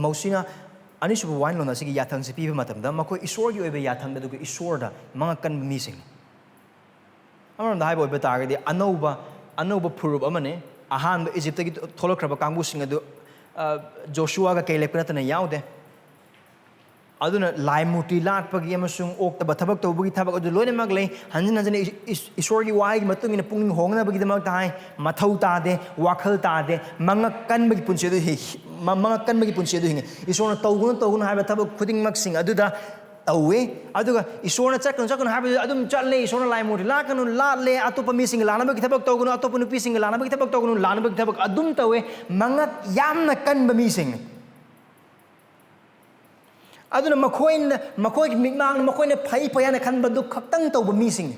S1: ꯃꯧꯁꯤꯅ ꯑꯅꯤꯁꯨꯕ ꯋꯥꯏꯟꯂꯣꯟ ꯑꯁꯤꯒꯤ ꯌꯥꯊꯪꯁꯤ ꯄꯤꯕ ꯃꯇꯝꯗ ꯃꯈꯣꯏ ꯏꯁꯣꯔꯒꯤ ꯑꯣꯏꯕ ꯌꯥꯊꯪꯗ ꯑꯗꯨꯒ ꯏꯁꯣꯔꯗ ꯃꯉꯛ ꯀꯟꯕ ꯃꯤꯁꯤꯡꯅꯤ ꯑꯃꯔꯣꯝꯗ ꯍꯥꯏꯕ ꯑꯣꯏꯕ ꯇꯥꯔꯒꯗꯤ ꯑꯅꯧꯕ ꯐꯨꯔꯨꯞ ꯑꯃꯅꯤ ꯑꯍꯥꯟꯕ ꯏꯖꯤꯞꯇꯒꯤ ꯊꯣꯛꯂꯛꯈ꯭ꯔꯕ ꯀꯥꯡꯕꯨꯁꯤꯡ ꯑꯗꯨ ꯖꯣꯁꯨꯋꯥꯒ ꯀꯦꯂꯦꯕ ꯅꯠꯇꯅ ꯌꯥꯎꯗꯦ ꯑꯗꯨꯅ ꯂꯥꯏ ꯃꯨꯔꯇꯤ ꯂꯥꯠꯄꯒꯤ ꯑꯃꯁꯨꯡ ꯑꯣꯛꯇꯕ ꯊꯕꯛ ꯇꯧꯕꯒꯤ ꯊꯕꯛ ꯑꯗꯨ ꯂꯣꯏꯅꯃꯛ ꯂꯩ ꯍꯟꯖꯤꯟ ꯍꯟꯖꯤꯟ ꯏꯁꯣꯔꯒꯤ ꯋꯥꯍꯩꯒꯤ ꯃꯇꯨꯡ ꯏꯟꯅ ꯄꯨꯛꯅꯤꯡ ꯍꯣꯡꯅꯕꯒꯤꯗꯃꯛꯇ ꯍꯥꯏ ꯃꯊꯧ ꯇꯥꯗꯦ ꯋꯥꯈꯜ ꯇꯥꯗꯦ ꯃꯉꯛ ꯀꯟꯕꯒꯤ ꯄꯨꯟꯁꯤ ꯑꯗꯨ ꯍꯤꯡꯉꯤ ꯏꯁꯣꯔꯅ ꯇꯧꯒꯅꯨ ꯍꯥꯏꯕ ꯊꯕꯛ ꯈꯨꯗꯤꯡꯃꯛꯁꯤꯡ ꯑꯗꯨꯗ tauwe aduga isona chakun habi adum challe isona lai moti la kanu la le atopa mi sing lana bagi thabak tawgunu atopa nupi sing lana bagi thabak tawgunu lana bagi thabak adum tawe mangat yamna kan ba mi sing aduna makoi migmang makoi ne phai phayana khan ba du khaktang tawba mi sing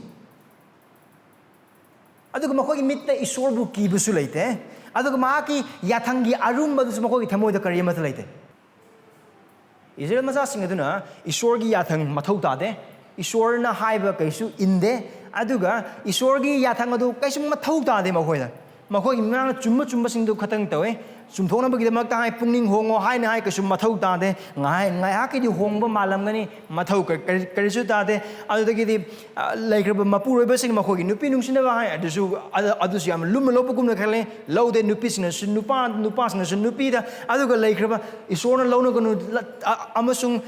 S1: aduga makoi mitta isor bu ki bu su leite aduga ma ki yathangi arum ba du makoi thamoi da kariya mat leite Israel maza sing aduna Esorgi yathang mathau tade Esorna haiba kaisu inde aduga Esorgi yathang adu kaisu mathau tade makoi ngang chumba sing du khatang tawe chumthona bagi demak ta hai pungning hongo hai na hai kaisu mathau tade ngai ha ki di hongba malam gani mathau karisu tade adudagi di laikraba mapuroi ba sing makoi nupi nungsina ba hai adusu yam lum lopugum na khale laude nupi sing nupa sing nupi da aduga laikraba Esorna launa ganu amasung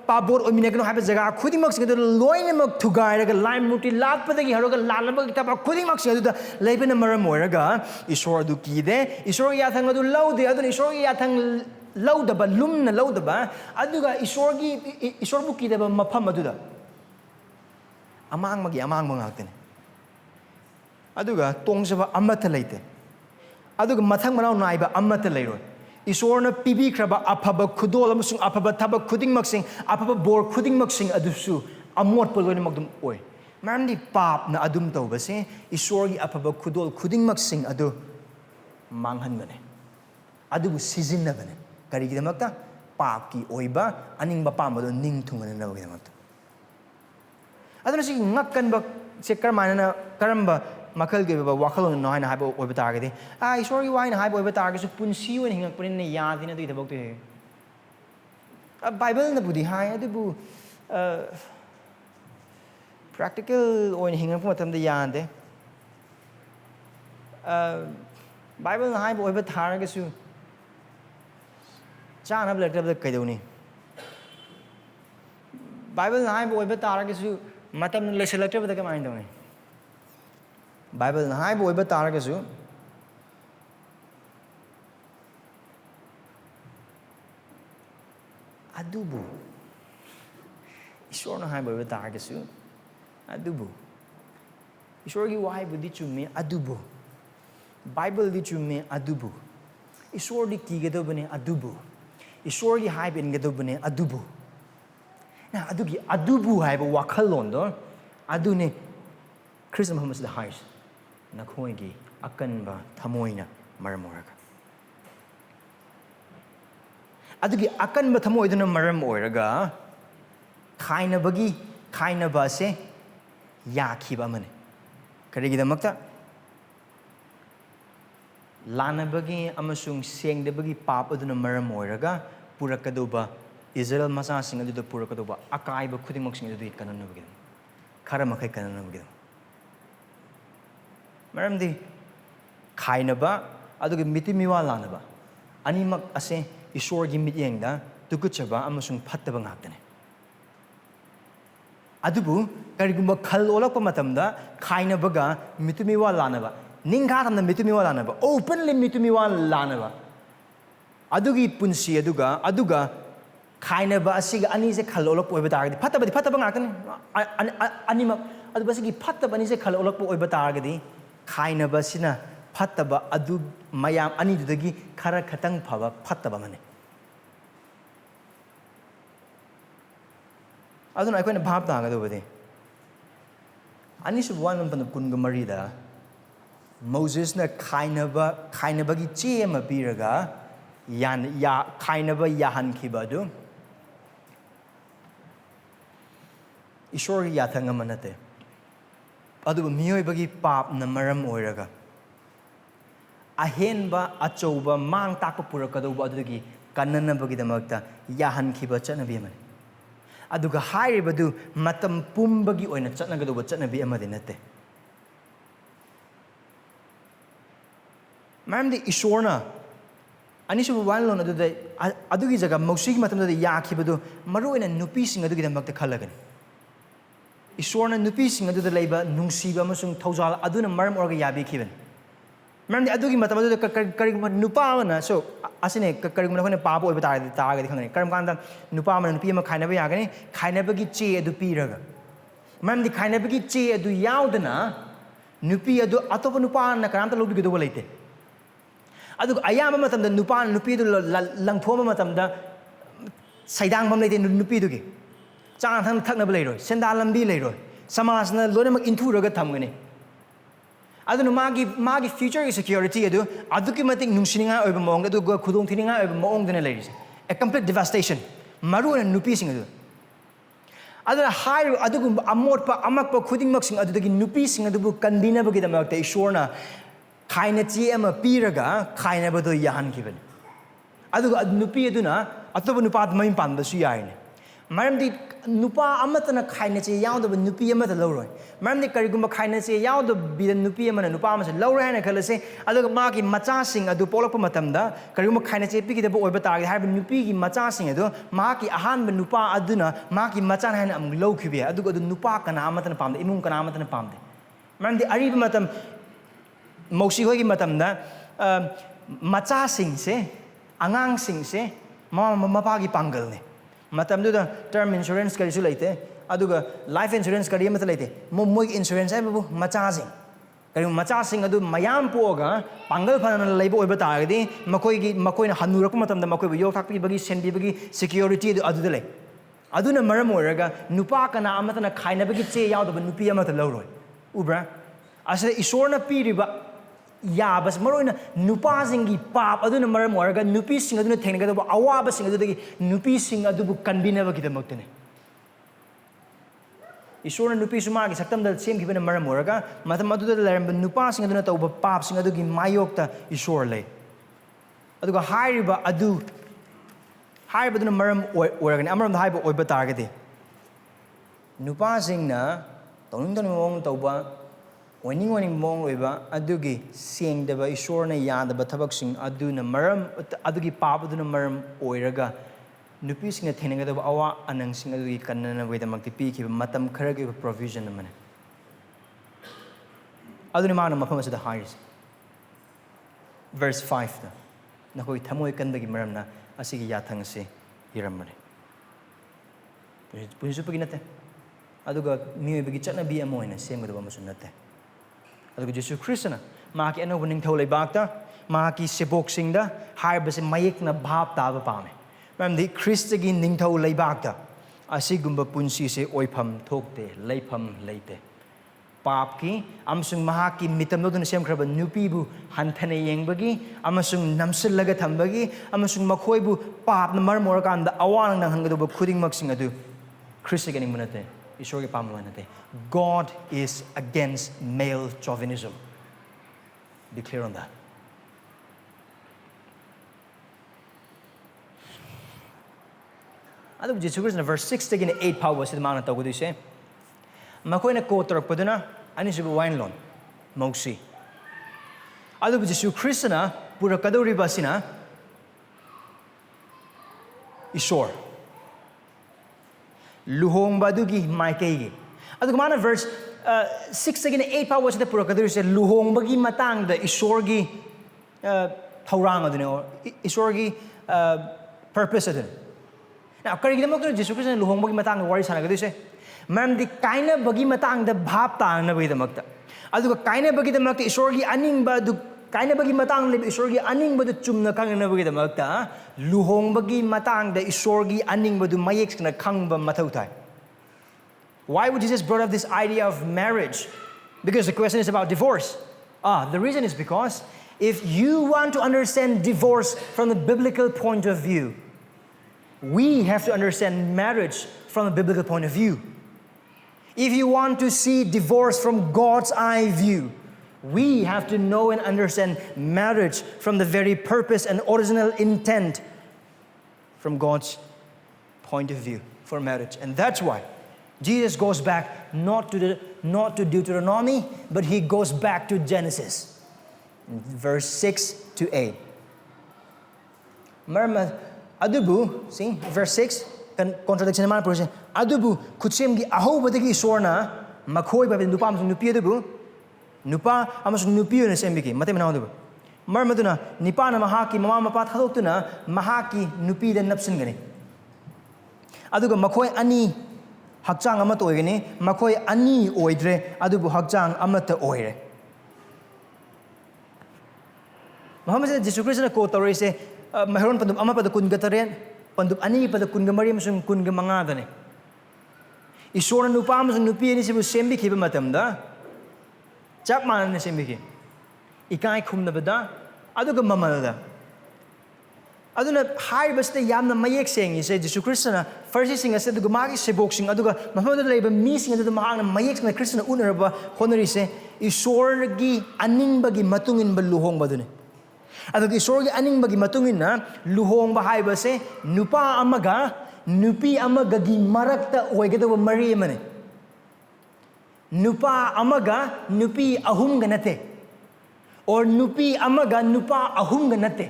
S1: pabor ominegno haiba jaga khudimak sing du loinemak thugairaga laim muti latpadagi haroga lalabagi taba khudimak sing du leibena maram oiraga Esor du kide Esor yathang adu laude adun Esor yathang laudaba lumna laudaba aduga Esor bu kidaba mafam aduda amang ngakten aduga tongsaba amata leite aduga mathang manau naiba amata leiroi Esorna pibi kraba apaba khudol amasung apaba thaba khudingmak sing apaba bor khudingmak sing adusu amot poloi makdum oi Maramdi pap na adum tawbase Esorgi afaba khudol khudingmaksing adu manghanbane. Adubu sizinabane. Karigidamakta pap ki oiba aning bapamado ning thungana nabagidamakta. Aduna si ngakkanba se karamba makal ge ba wakhalon no haina haibo oiba targadi Esorgi waina haibo oiba targasu punsi wen hingakprin ne yadina du idabok te Bible na budi hai adubu practical oin hingakpa matamda yande Bible na haibo oiba targasu chanab laktabda kaidawni Bible na haibo oiba targasu matam leselaktabda kamai dawni Bible na haibo oiba targasu adubu Isor na haibo oiba targasu adubu Esorgi wahaibo di chume adubu Bible di chume adubu Esor di kigadobane adubu Esorgi haibo ingadobane adubu na adugi adubu haibo wakhalon do adune Christ Muhammad the highest Nakhoigi akanba thamoina maramoraga Adugi akanba thamoiduna maram oiraga khainaba se yakhiba mane karigidamakta lanabagi amasung sengdabagi pap aduna maram oiraga purakadoba Israel masa sing aduda purakadoba akaiba khudingmak sing aduda kananabagi kharamakhay kananabagi Maramdi khainaba adugi mitimiwa lanaba animak ase Esorgi mityengda tukuchaba amasung phattaba ngaktane adubu karigumba khal olakpa matamda khainabaga mitimiwa lanaba ningha thamna mitimiwa lanaba openly mitimiwa lanaba adugi punsi aduga khainaba asiga ani se khal olakpa oiba targadi phattaba ngaktane animak aduba sigi phattaba ani se khal olakpa oiba targadi Khainaba sina phattaba adu mayam ani dudagi khara khatang phaba phattaba mane aduna aikoina bhab ta ga dobade ani su wan man kunga marida Moses na khainaba gi che ma piraga khainaba yahan khibadu Esorgi yathanga manate adubu miyoibagi pap na maram oiraga ahenba achouba mang takpa purakadauba adudagi kannanabagi damakta yahan khiba chanabi amani aduga hairibadu matam pumbagi oina chanagadauba chanabi amadi natte maramdi Esorna anisu wanlon adugi jaga mousigi matamda yakhibadu maruina nupi sing adugi damakta khalagani Esorna nupi sing aduda leiba nungsiba amasung thaujal aduna maram orga yabi khiben maramdi adugi matam aduda kariguma nupa amana so asine kariguma khone papa oiba taragadi khangani karam kanda nupa amana nupi ama khainaba yagani khainabagi che adu piraga maramdi khainabagi che adu yaudana nupi adu atopa nupa na karamta lobi gedo leite adu ayama matamda nupa nupi du langthoma matamda saidang bam leite nupi dugi Chang thang thaknaba leiroi senda lambi leiroi samajna loinamak inthuraga thamgani aduna magi future security aduki matik nungsininga oiba maong adu khudong thininga oiba maong dana leirise a complete devastation maru and nupi sing aduna high adugu amotpa amakpa khudingmak sing adudagi nupi sing adubu kanbina bagi damakta Esorna khaina chi ama piraga khaina badu yahan kiben aduga nupi aduna atoba nupa maim panba su yaine maramdi nupa amatana khaina che yaudaba nupi amata loroi maramdi karigumba khaina che yaudaba bi nupi amana nupa amase loroi hana khalase aduga magi macha sing adu polakpa matamda karigumba khaina che pigidaba oiba targi harba nupi gi macha sing adu magi ahanba nupa aduna magi macha hana am lowkhibe aduga adu nupa kana amatana pamde imung kana amatana pamde maramdi ariba matam mausi hogi matamda macha sing se angang sing se mapagi pangal ne matamduda term insurance kari su leite aduga life insurance kari amata leite moi insurance ai babu machasing kari machasing adu mayam poga pangal phana leibo oiba targadi makoina hanurakpa matamda makoi yo thakpi bagi senbi bagi security adu le aduna maram oiraga nupa kana amatana khainabagi che yaudaba nupi amata lauroi ubra asa isorna piriba yabas maroina nupa singi pap aduna maram oiraga nupi sing aduna thengnagadaba awaba sing adudagi nupi sing adubu kanbinaba kidamoktane Isorna nupi sumagi saktam da same given maram oiraga matam aduda leramba nupa sing aduna tauba pap sing adugi mayokta isor lei aduga hairiba adu haibaduna maram oiragani amaram haiba oiba targadi nupa singna toning toning mong tauba oining mong oiba adugi sengdaba isorna yadaba thabak sing aduna maram adugi papaduna maram oiraga nupi singna thenengadaba awa anang sing adugi kannana wedamakti pikiba matam kharagi provision amane aduni mana mafam asida hairis verse 5 da nakoi thamoi kanbagi maramna asigi yathang se iramane punsi pagi nate aduga mi bagi chana bi amoina semgadaba masun nate aduga Jesus Christna ma ki anu winning tholai bakta ma ki sebok singda haibase mayek na bhap taba pame mam di Christagi ning tholai bakta asigumba punsi se oipham thokte leifam leite papki amasung mahaki mitamdoduna semkhraba nupibu hanthane yengbagi amasung namsillaga thambagi amasung makhoibu papna marmorkanda awanang nanghangadoba khudingmak sing adu Christ ganing manate Esorgi pamanate God is against male chauvinism. Be clear on that. Adu Jesus Christ in verse 6 taking 8 power sid mana tawdu se makoina ko torpaduna ani sibu wine lon mausi adu Jesus Christ na pura kadori basina isor Luhongba dugi maikegi adu mana verse 6 again 8 power sid pura kadori se luhongbagi matang da isorgi thaurang adune or isorgi purpose adune now karigidamok Jesus Christ na luhongbagi matang wari sanagadu se Mam di kaina bagi matang da bhap tang na bagi makta. Aduga kaina bagi da makta Esorgi aning ba du kaina bagi matang le Esorgi aning ba du chumna kang na bagi da makta. Luhongbagi matang da Esorgi aning ba du mayek na kang ba mathau thai. Why would Jesus brought up this idea of marriage? Because the question is about divorce. The reason is because if you want to understand divorce from the biblical point of view, we have to understand marriage from a biblical point of view. If you want to see divorce from God's eye view, we have to know and understand marriage from the very purpose and original intent from God's point of view for marriage. And that's why Jesus goes back not to Deuteronomy, but he goes back to Genesis, verse 6 to 8. Marma adubu, see, verse 6. Contradiction naman po siya. Adubu kutsim gi aho badagi sorna makhoi ba nupa amasung nupi adubu nupa amasung nupi na sembiki matay manaw adubu marmaduna nipa na mahaki mama mapat hadok na mahaki nupi dan napsin gani aduga makhoi ani hakchang amato oigani makhoi ani oidre adubu hakchang amata oire Muhammad Jesus Christ na ko tawri se mahron pandum ama pada kun gataren Pandup ani pada kun gamari masung kun gamanga ne. Isor na nupa masung nupi ani sibu sembi kiba matamda. Chap mana ne sembi ki. Ikai khum na bada. Adu ga mamalda. Adu na hai basta yam na mayek seng ise Jesus Christ na first sing ase adu magi sebok sing adu ga mahmad leba mi sing adu mahang na mayek na Christ na unarba honori se isor gi aning bagi matungin baluhong badune. At Esorgi aning bagi matungin na Luhongba haiba se nupa amaga nupi amaga gi marakta oigado mari mane nupa amaga nupi ahum ganate or nupi amaga nupa ahum ganate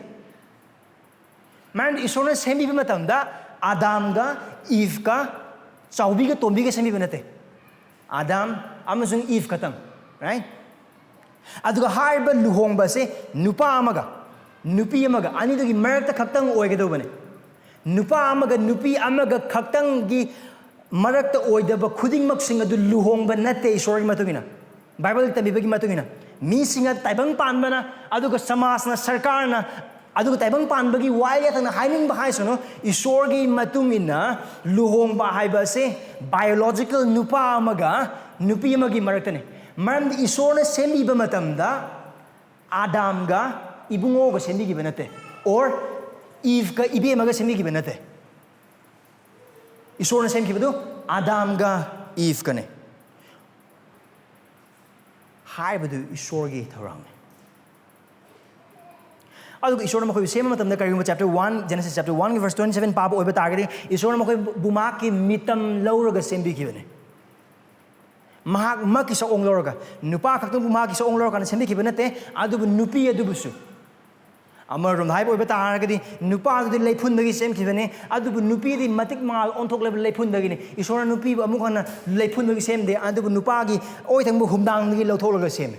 S1: man Esorna sembi bimatamda Adam ga Eve ka chaubi ga tombi ga sembi binate Adam amasung Eve katang right aduga haiba Luhongba se nupa amaga nupi amaga ani dogi marakta khaktang oigado bane nupa amaga nupi amaga khaktang gi marakta oidaba khudingmak sing adu luhongba natte Esorgi matugina Bible tabibagi matugina mi singa taibang panbana aduga samasna sarkarna Aduga taibang panbagi wai yatang na haining ba haisono Esorgi matung ina luhongba haiba se biological nupa amaga nupi amagi maraktane. Maram di Esorna sembi ba matamda Adam ga ibungo ga sembi gi banate or Eve ga ibe amaga sembi gi banate. Esorna sembi gi badu Adam ga Eve ga ne. Hai badu Esorgi tharang. Aduga Esorna makoi same matamda kariguma chapter 1 Genesis chapter 1 verse 27 papa oiba targeti Esorna makoi bumaki mitam lauraga sembi gi bane. Mahak maki sa ong lauraga nupa khaktung bumaki sa ong lauraga na sembi gi banate adubu nupi adubusu. Amarom hai oiba targeti nupa adu lephun dagi sem gi bane adubu nupi di matik mal onthok level lephun dagi ni Esorna nupi amuk hana lephun dagi sem de adubu nupa gi oi thangbu humdang dagi lautholaga sem.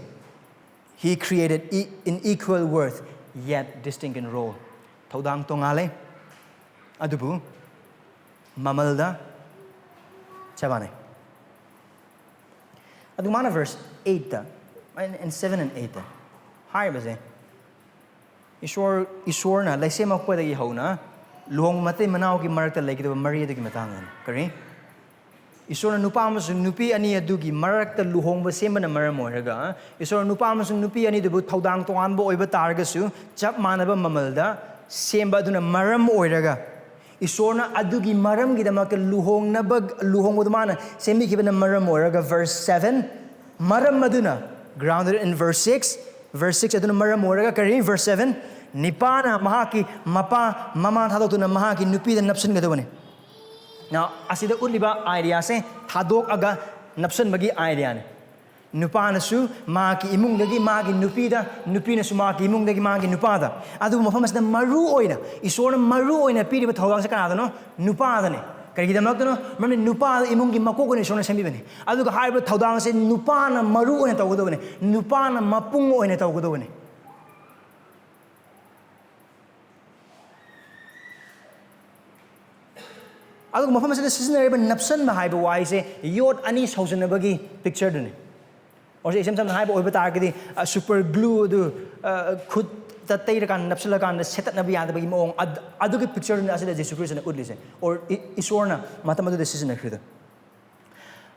S1: He created in equal worth yet distinct in role. Thaudang tongale adubu mamalda chabane. Adumana verse 8 and 7 and 8. Hai base. Isor na laise makpa dagi hauna luhong mate manao ki marakta lagi Maria dagi matangan. Kari? Isor na nupa amasung nupi ani adugi marakta luhongba semba na maram oiraga. Isor nupa amasung nupi ani dubu thaudang tongan bo oiba targasu chap manaba mamalda semba aduna maram oiraga. Isor na adugi maram gidamak luhong nabag luhong udmana sembi kibana maram oiraga. Verse 7 maram maduna grounded in verse 6. Verse 6 aduna maram oiraga kari. Verse 7 nipana mahaki mapa mama thadotuna mahaki nupi da napsun gadawani. Now, asida uliba idea se thadok aga napsan bagi idea ne. Nupa na su maki imung dagi maki nupi da nupi na su maki imung dagi maki nupa da. Adu mafam asda maru oina Esorna maru oina piri ba thogang sa kana no nupa da ne. Kaya gidamak no mami nupa imung gi makoko ne Esorna sembi bane. Adu ga haiba thogang se nupa na maru oina tawgodo bane. Nupa na mapung oina tawgodo bane. Aduga mafam asida sizinariba napsan ba haiba wai se yod ani saujanabagi picture dune. Or se isam sam haiba oiba targeti super glue du khud ta taira kan napsala kan setat nabi yada bagi moong aduga picture dune asida Jesu Christ na udlise or Esorna matamadu de sizinakhrida.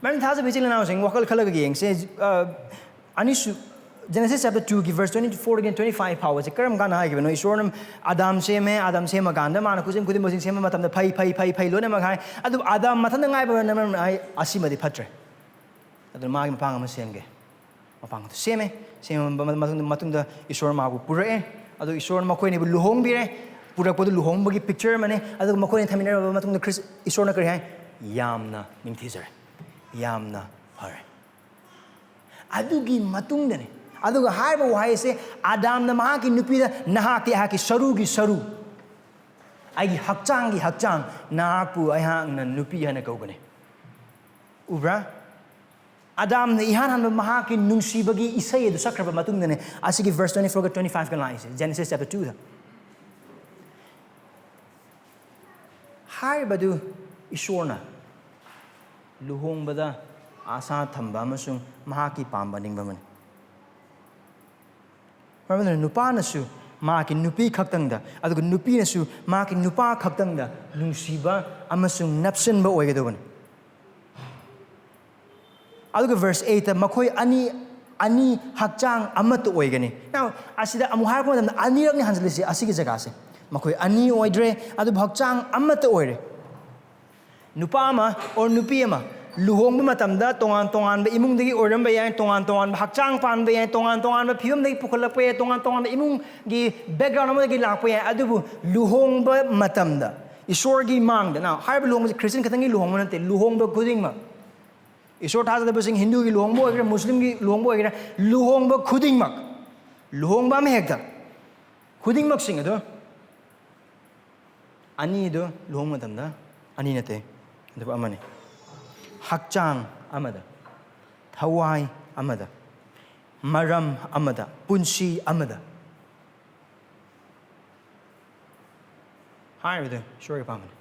S1: Man thaza bichila na sing wakal khalaga gi se ani Genesis chapter 2 verse 24 again 25 power se karam gana hai no Esorna Adam se maganda mana kusim kudim bosing se matam da phai lona magai adu Adam mathan ngai ba na ai asima di phatre adu magi mapang ma semge mapang to seme matung da Esorna magu purae adu Esorna makoi ne luhong bire purak podu luhong bagi picture mane adu makoi ne thamina matung da Esorna kari hai yamna nimthizare yamna phare adugi matung da ne aduga haiba wai se Adam na mahaki nupi da nahaki haki saru gi saru ai hakchang gi hakchang nahaku ai hang na nupi hana kaugane ubra Adam na ihan han mahaki nungsi bagi isai du sakraba matung ne asigi verse 24 to 25 kan lai Genesis chapter 2 da haiba du Esorna luhongba da asa thamba amasung mahaki pamba ningba man Marana nupa na su maki nupi khaktang da aduga nupi na su maki nupa khaktang da nungsiba amasung napsan ba oigadobani aduga verse 8 makoi ani hakchang amatu oigani. Now asida amu har ko na ani rak ni hanjalisi asigi jaga se makoi ani oidre adu hakchang amatu oire nupa ma or nupi ma luhongba matamda tongan ba imung dagi oram ba yan tongan ba hakchang pan ba yan tongan ba phibam dagi pukhalak pa yan tongan ba imung gi background mo dagi lak pa yan adubu luhongba matamda Esorgi mangda. Now haiba luhongba Christian katangi luhongba nate luhongba khuding ma Esor thaza da basing Hindu gi luhongba oigra Muslim gi luhongba oigra luhongba khuding mak luhongba me hekta khuding mak sing ado ani do luhongba matamda ani nate adu amane hakchang amada thawai amada maram amada punsi amada hai with the short pamana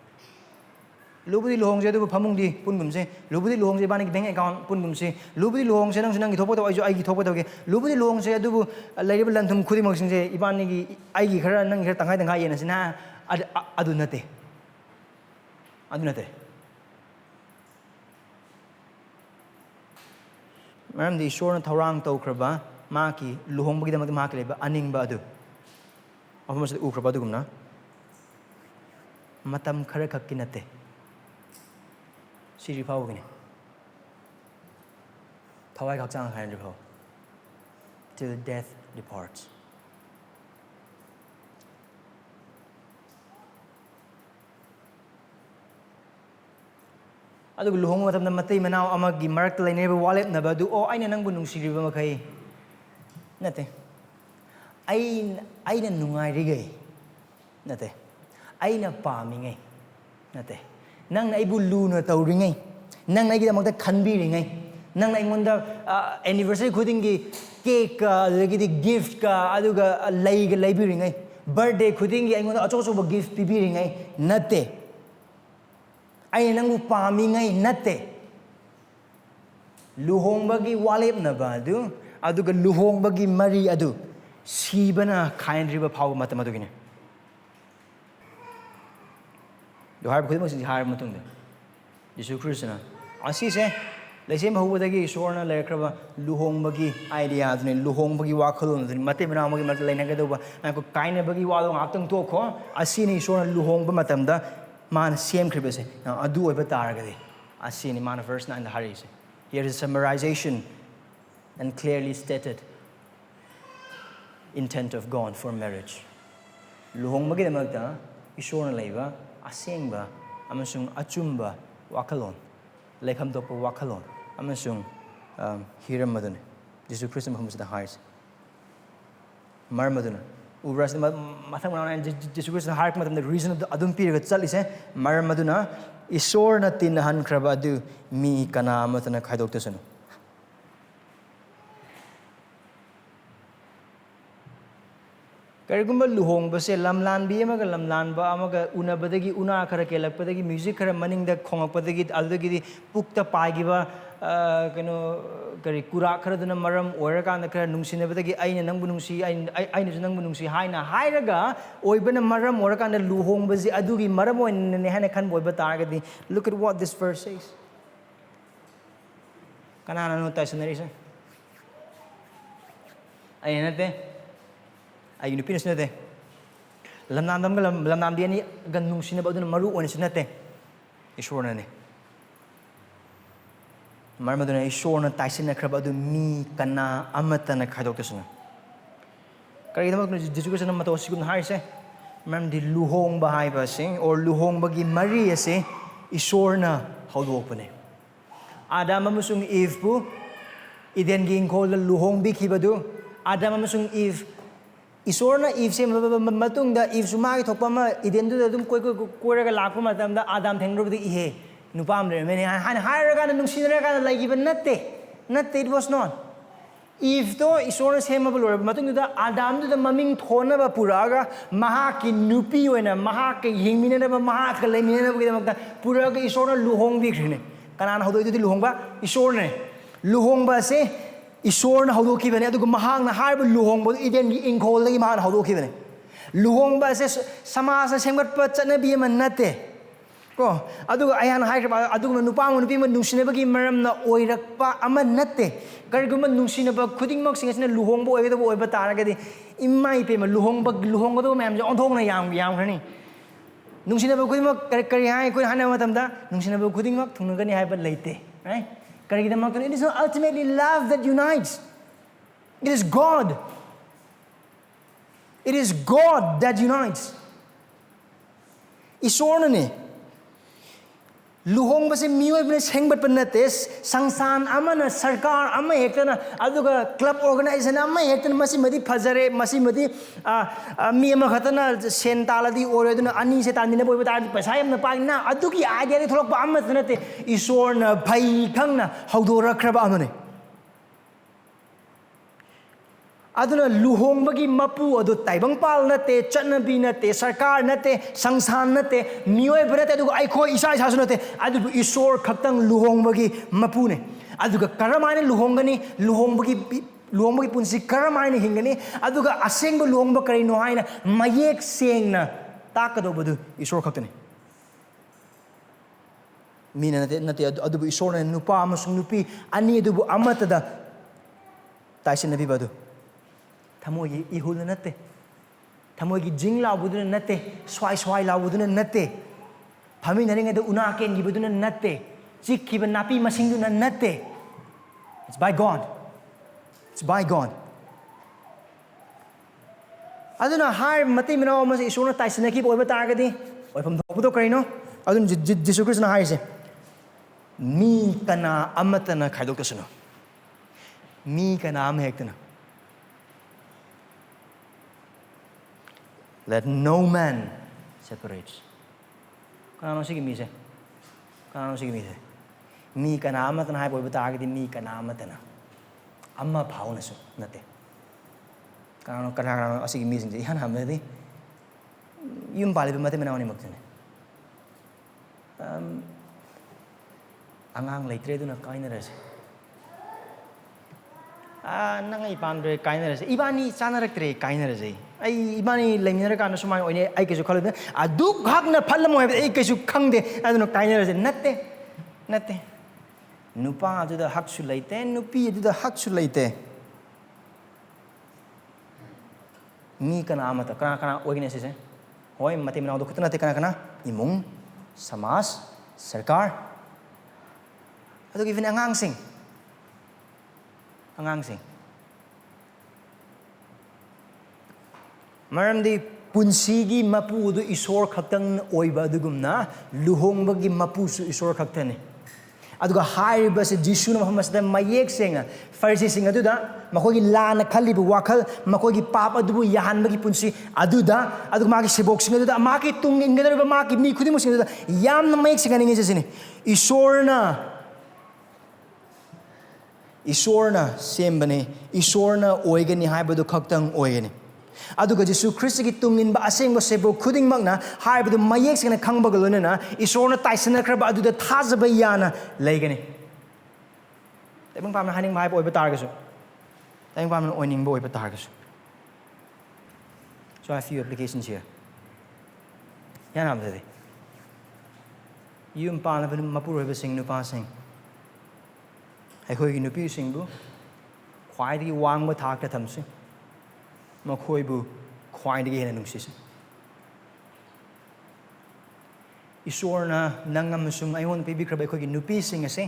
S1: Lubudi luhongse adubu phamungdi pungumse lubudi luhongse bani bank account pungumse lubudi luhongse nang gi thopa to ai gi thopa to ge lubudi luhongse adubu lairib lanthum khudi moksingse ibani gi ai gi khara nang khara tangai tangai yena sina adu nate maram di Ishwarna thorang tawkraba maki luhongbagi damak maki leba aningba adu afamas ukraba dugumna matam khara khakki nate siri phawgini thawai hakchang khain ri phaw till death departs. Adu luhong matam na matay manaw amagi marak talay na wallet na ba do o ay na nang bunong siri ba makay nate ay na nungay rigay nate ay na pamingay nate nang na ibulu na tawringay nang na igida magda kanbiringay nang na ingonda anniversary khudingi cake ka lagi di gift ka adu ga lay biringay birthday khudingi ingonda acho ba gift pibiringay nate ay nangu pamingay nate luhongbagi walep na ba adu aduga luhongbagi mari adu sibana khain riba phaw matam adugine do har khudimang sin har matung de Jisu Krishna asi se leisem hubadagi Ishwarna lekraba luhongbagi idea adune luhongbagi wakhalon adune mate bana magi mat leina ga doba ko kaina bagi walo ngaptang to kho asi ni Ishwarna luhongba matamda man same kribase adu oiba taragadi asini man verse 9 the haris here is a summarization and clearly stated intent of God for marriage luhongbagi damagda Ishwarna leiba asengba amasung achumba wakalon lekham topa wakalon amasung hiram madune Jisu Christ Muhammad the haris mar maduna Uras mathang mana Jisu Christ hark matam the reason of the adum period chali se mar maduna Ishwarna tinhan kraba adu mi kana matana khaidok te sanu karigumba luhongba se lamlan bi amaga lamlan ba amaga unabadagi una khara kelakpadagi music khara maningda khongakpadagi aldagi pukta paigiba kano kari kura khara duna maram oiraka khara nungsinabadagi aina nangbu nungsi aina su nangbu nungsi haina hairaga oibana maram oiraka luhongba ji adugi maram oine hana khan boiba taragadi look at what this verse says kanana no taisanari se aina nate ay nupi na sinate lamnam diani gan nungsinaba aduna maru oine sinate Ishwarna ne marmaduna Ishwarna taisina kraba adu mi kana amatana khaidok tesuna kari damak no Jisu Christ na mato sigun haise mam di luhongba haiba se or luhongbagi mari ase Ishwarna hawdokpane Adam amasung Eve pu iden ging kol luhongbi khibadu Adam amasung Eve Ishwarna Eve se matungda Eve sumagi thokpa ma iden du dum koiraga lakpa matamda Adam thengrobdi ihe nupam le mene han hairaga nungsinaraga laigiba nate it was not Eve to Ishwarna semaba lor matungda Adam du maming thona ba puraga mahaki nupi oina mahaki hingmina ba mahak leimina ba gidamakta puraga Ishwarna luhongbi khrine kanana hodoi du luhongba Ishwarna luhongba se Ishwarna hawdoki bane aduga mahangna harba luhongba iden gi ingkhol lagi mahan hawdoki bane luhongba se samasa semgatpa chanabi man nate ko aduga ayan haikra aduga nupang nupi man nungsinabagi maramna oirakpa ama nate kariguma nungsinaba khudingmak singasina luhongba oigada oiba taragadi imai pe ma luhongba do mayam onthongna yam khrani nungsinaba khudingmak kari hai koi hana matamda nungsinaba khudingmak thunagani haiba leite right it is not ultimately love that unites. It is God. It is God that unites. Ishwarna ne luhongba se miyoy bne sengbat panates sangsan amana sarkar ama hektana aduga club organization ama hektana masi madi phajare masi madi mi ama khatana sen taladi oreduna ani se tanina boiba tar paisa yamna paina adugi idea ri tholok ba ama tanate Ishwarna bhai khangna hawdora khraba amane aduna luhongbagi mapu adu taibang pal nate chanabi nate sarkar nate sangsan nate miyoi bnate adu ai khoi isa isa su nate adu isor khaktang luhongbagi mapu ne aduga karamaina luhongani luhongbagi punsi karamaina hingani aduga asengba luhongba karino haina mayek sengna takadobadu isor khaktani mina nate adubu isorna nupa amasung nupi ani adubu amatada taisinabi badu thamogi ihul nate thamogi jing laubuduna nate swai laubuduna nate phami naringa da unaken gibuduna nate chikhiba napi masingduna nate it's by God aduna har mate mina mas isona taisinaki boiba targadi oifam thobudo karino adun Jisu Krishna haise mi kana amatana khaidokasuna mi kana am hektana let no man separates kana sige mi se mi kana amatana hai boiba targadi mi kana amatana amma bhauna su nate kana asigi mi sing ihan hamadi yum bali mate mana ni maktene angang leitre duna kaina rase nangai pandre kaina rase ibani chanaraktre kaina rase ai ibani leminara kana sumai oine ai kesu khalud adu ghakna phallamo hai ai kesu khangde aduna kaina rase natte nupa aduda haksu leite nupi aduda haksu leite mi kana amata kana oigani se hoi mate mina do khutna te kana imung samas sarkar adu even angang sing maramdi punsigi mapu du isor khaktang oiba dugumna luhongbagi mapu su isor khaktane aduga haiba se Jisuna Muhammadda mayek senga farisi singa aduda makogi lana khalibu wakhal makogi pap adubu yahanbagi punsi aduda aduga magi sebok singa aduda magi tung ingedariba magi mi khudimu singa aduda yamna mayek singa ninge sesini isorna sembane isorna oigani haibadu khaktang oigani aduga Jisu Christ gi tunginba asengba sebo khuding magna haibadu mayek singna khangbaga lonena isorna taisana khraba aduda thajaba yana leigani tebang pamna haning mai boiba targasu tebang pamna oining boiba targasu so I have few applications here yana amdade yum pana ben mapur hoiba sing nupa sing akhoi gi nupi singbu khwaidagi wangba thakta thamsi makhoibu khwaidagi hena nungsisi isorna nangam sung ayon pibi kraba akhoi gi nupi sing ase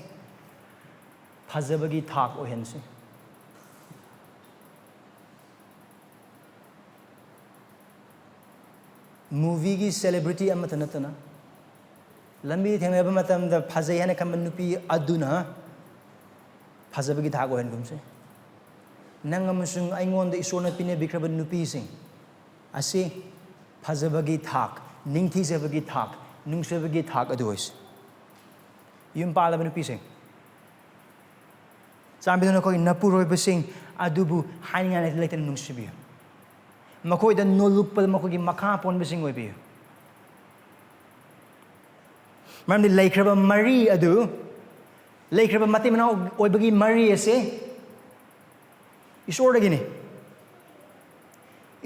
S1: phajabagi thak ohensi movie gi celebrity amatanatana lambi thengnaba matamda phajai hana khamba nupi aduna phajabagi thak ohen gumse nangamusung aingon da isorna pine bikraba nupi sing ase phajabagi thak ningthi sabagi thak nungsabagi thak adois yum palaba nupi sing chambidona ko napuroi basing adubu haninga leitan nungsibi makoi da nolupal makogi makha pon basing oibi mamdi leikraba mari adu leikraba mate mana oibagi mari ase isorgini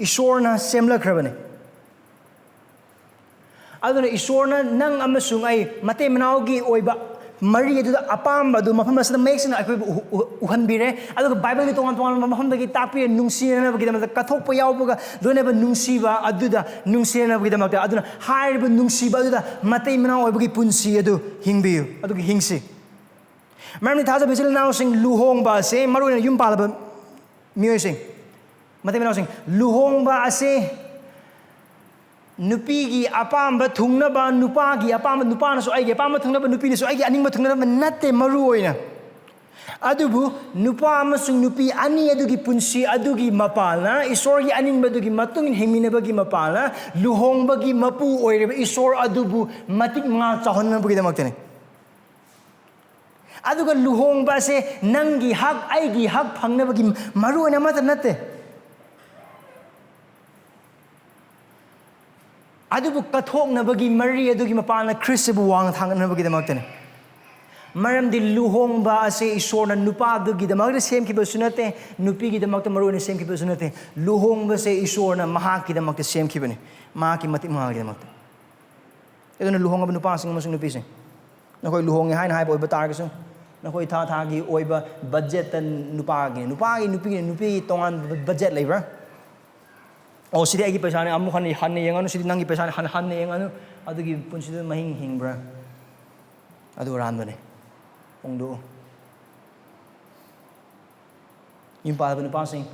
S1: isorna semla khrabane aduna isorna nang amasung ai mate manaugi oiba mari adu apamba du mafam asda makesna akoi uhanbire adu bible gi tongan mafam dagi tapi nungsina bagi damata kathok pa yawbuga doineba nungsiba aduda nungsina bagi damata aduna hairiba nungsiba aduda mate manau oibagi punsi adu hingbiu adu gi hingsi marni thaja bisil now sing luhongba se maruina yum palaba miyoi sing mate manau sing luhongba ase nupi gi apamba thungnaba nupa gi apamba nupa na so ai gi apamba thungnaba nupi ni so ai gi aningba thungnaba natte maru oina adubu nupa amasung nupi ani adugi punsi adugi mapalna isorgi aningba adugi matungin hengminaba gi mapalna luhongba gi mapu oireba isor adubu matik nga chahonna bagi damaktene aduga luhongba se nangi hak aigi hak phangnaba gi maru oina mata natte adubu kathoknabagi mari adugi mapana Kristabu wang thanganabagidamaktani maramdi luhongba ase isorna nupa adugidamagda semkibasu nate nupigidamakta maruna semkibasu nate luhongba se isorna mahakidamakta semkibani mahaki mati mahagidamakta eduna luhongba nupa sing amasung nupi sing nakoi luhonge haina haiba oiba targasu nakoi tha thagi oiba budget tan nupagi nupi tongan budget leibra o sidi agi paisa ne amu hanne yenganu sidi nangi paisa hanne yenganu adugi punsidu mahing hingbra adu ranbane ongdo impal ban passing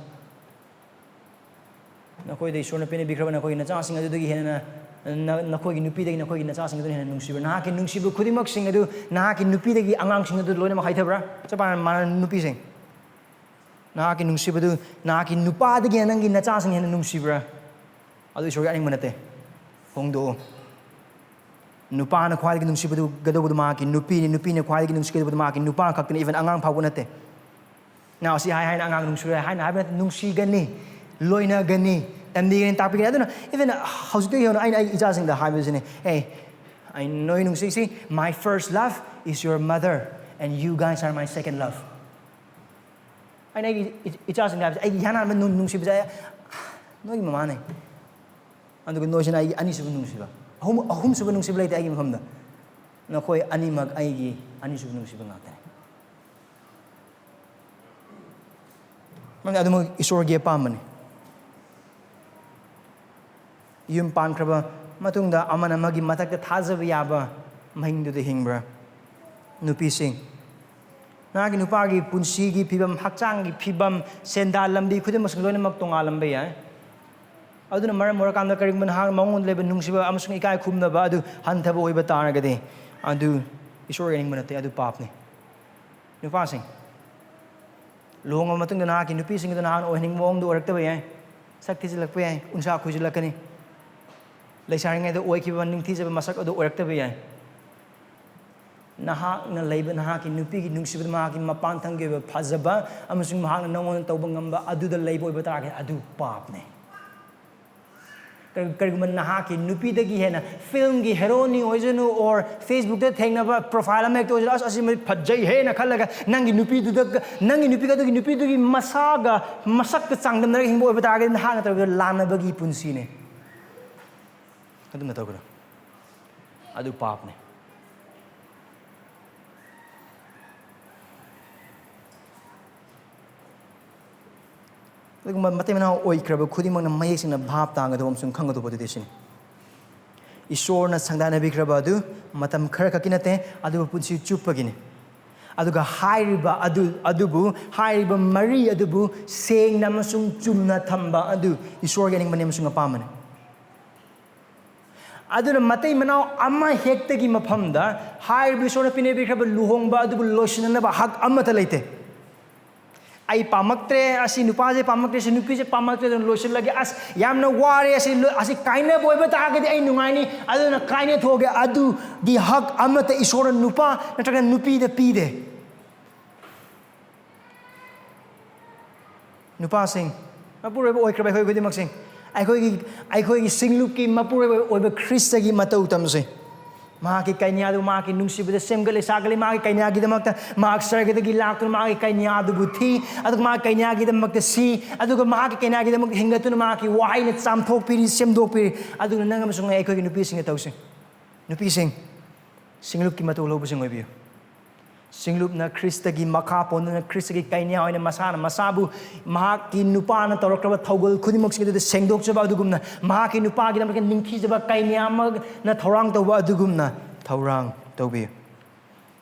S1: nakoi dei sorna pene bikraba nakoi na cha sing adu dagi hena nakoi gi nupi dagi nakoi gi na cha sing adu hena nungsiba na ki nungsiba khudimak sing adu na ki nupi dagi angang sing adu loina ma khaithabra chapa man nupi sing na ki nungsiba du na ki nupa dagi nangi na cha sing hena nungsibra adu Esorgi aning manate ongdo nupa na khwai gi nungsibadu gadobadu ma ki nupi na khwai gi nungsibadu ma ki nupa khakne even angang phau nate now si hai na angang nungsura hai na hai nungsi gani loina gani tamdi gen tapi aduna even how's the I ijasing the hai business hey I know you see my first love is your mother and you guys are my second love I know ijasing that ai yana nungsibja no gi mama ne andu no sina ai ani subu nungsiba ahum subu nungsiba leite ai mafamda nakoi ani mag ai gi ani subu nungsiba ngata mang adu mo Esorgi pamani yum pan kraba matungda amana magi matak thajaba yaba mahingdu de hingbra nupi sing nagi nupagi punsi gi phibam hakchang gi phibam senda lambi khudimas loina mak tonga lambe ya aduna maram morakanda karing ban hang mangun leba nungsiba amasung ikai khumna ba adu hanthaba oiba taragade adu Esorgi ning manate adu papne nupa sing luhonga matungda na ki nupi sing na han ohining mong do orakta ba yai sakti silak pa yai unsa khujilakani leisaringai do oikiba ningthi jaba masak adu orakta ba yai naha na leiba naha ki nupi ki nungsiba ma ki mapan thangge ba phajaba amasung mahang na ngon tawba ngamba adu da leiba oiba tarage adu papne kariguma naha ki nupi dagi hena film gi heroine oijanu or Facebook da thengna ba profile am ekto as asimi phajai hena khalaga nangi nupi du gi nupi du gi masaga masak ka changdam na hingbo ba target ha na tar lana bagi punsi ne adu na tawra adu pap ne matay mana oikraba khudimang na mayek na bhap tanga do amsung khanga do bodide sin Esor na sangdana bikraba adu matam khara kakinate adu punsi chuppagi ne aduga hairiba adubu hairiba mari adubu sengna amasung chumna thamba adu Esorgi aning manem sung apamane aduna matay mana amma hektagi maphamda hairiba Esorna pine bikraba luhongba adubu loinana ba hak amata leite ai pamaktre asi nupa je pamaktre se nupi je pamaktre don lotion lagi as yamna ware asi kaina boiba ta ga ai nungai ni aduna kaina thoge adu gi hak amata Esorna nupa nataga nupi de pi de nupa sing mapure bo oikra khoi khodi maksing ai khoi gi singlup ki mapure oiba Krista gi matau tamse mahaki kainya du mahaki nungsibada semgale sagale mahaki kainya gi damakta mahak sargada gi laktu mahaki kainya du buthi adu mahaki kainya gi damakta si adu mahaki kainya gi damakta hingatu mahaki wai na chamthok piri semdok piri adu nangam sungai ekoi gi nupi sing tawse nupi sing singlup ki matau lobu sing oibiu singlup na Krista gi makha pon na Krista gi kainya oina masana masabu mahaki nupa na torokraba thogol khudimok sing de sengdok chaba adugumna mahaki nupa gi damakta ningthi jaba kainya mag na thorang tawba adugumna thorang tawbi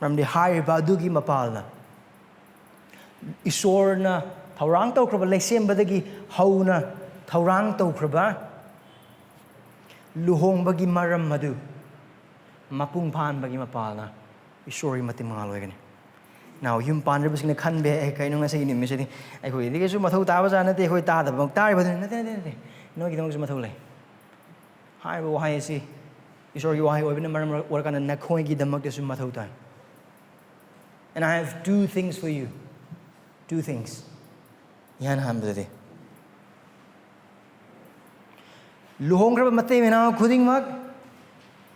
S1: ramdi hairiba adugi mapalna Esorna thorang tawkraba leisemba-dagi hauna thorang tawkraba luhongbagi maram madu mapung phanbagi mapalna Esorgi mati mangaloi now yum pandra bising na khan be ai kai no nga sai ni mesedi ai khoi dige su mathau ta ba ja na te khoi ta da bang ta ba na te no gi dong su mathau lai hai bo hai si Esorgi wahai oi bin maram war kana na khoi gi damak de su mathau ta and I have two things for you two things yan ham de luhongkraba matay mena khudingmak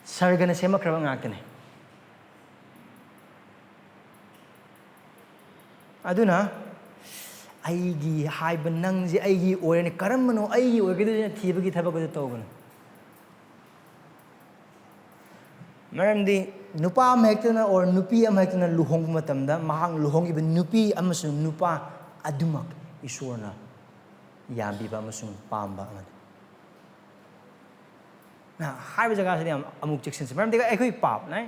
S1: sargana semakkraba ngaktane aduna aigi haiba nangji aigi oirani karamano aigi oigiduna thibagi thabagadu tawbana maramdi nupa amhektana or nupi amhektana luhong matamda mahang luhongiba nupi amasung nupa adumak isorna yambiba amasung pamba amad na haiba jaga sidi amuk cheksin maramdi aikoi pap nai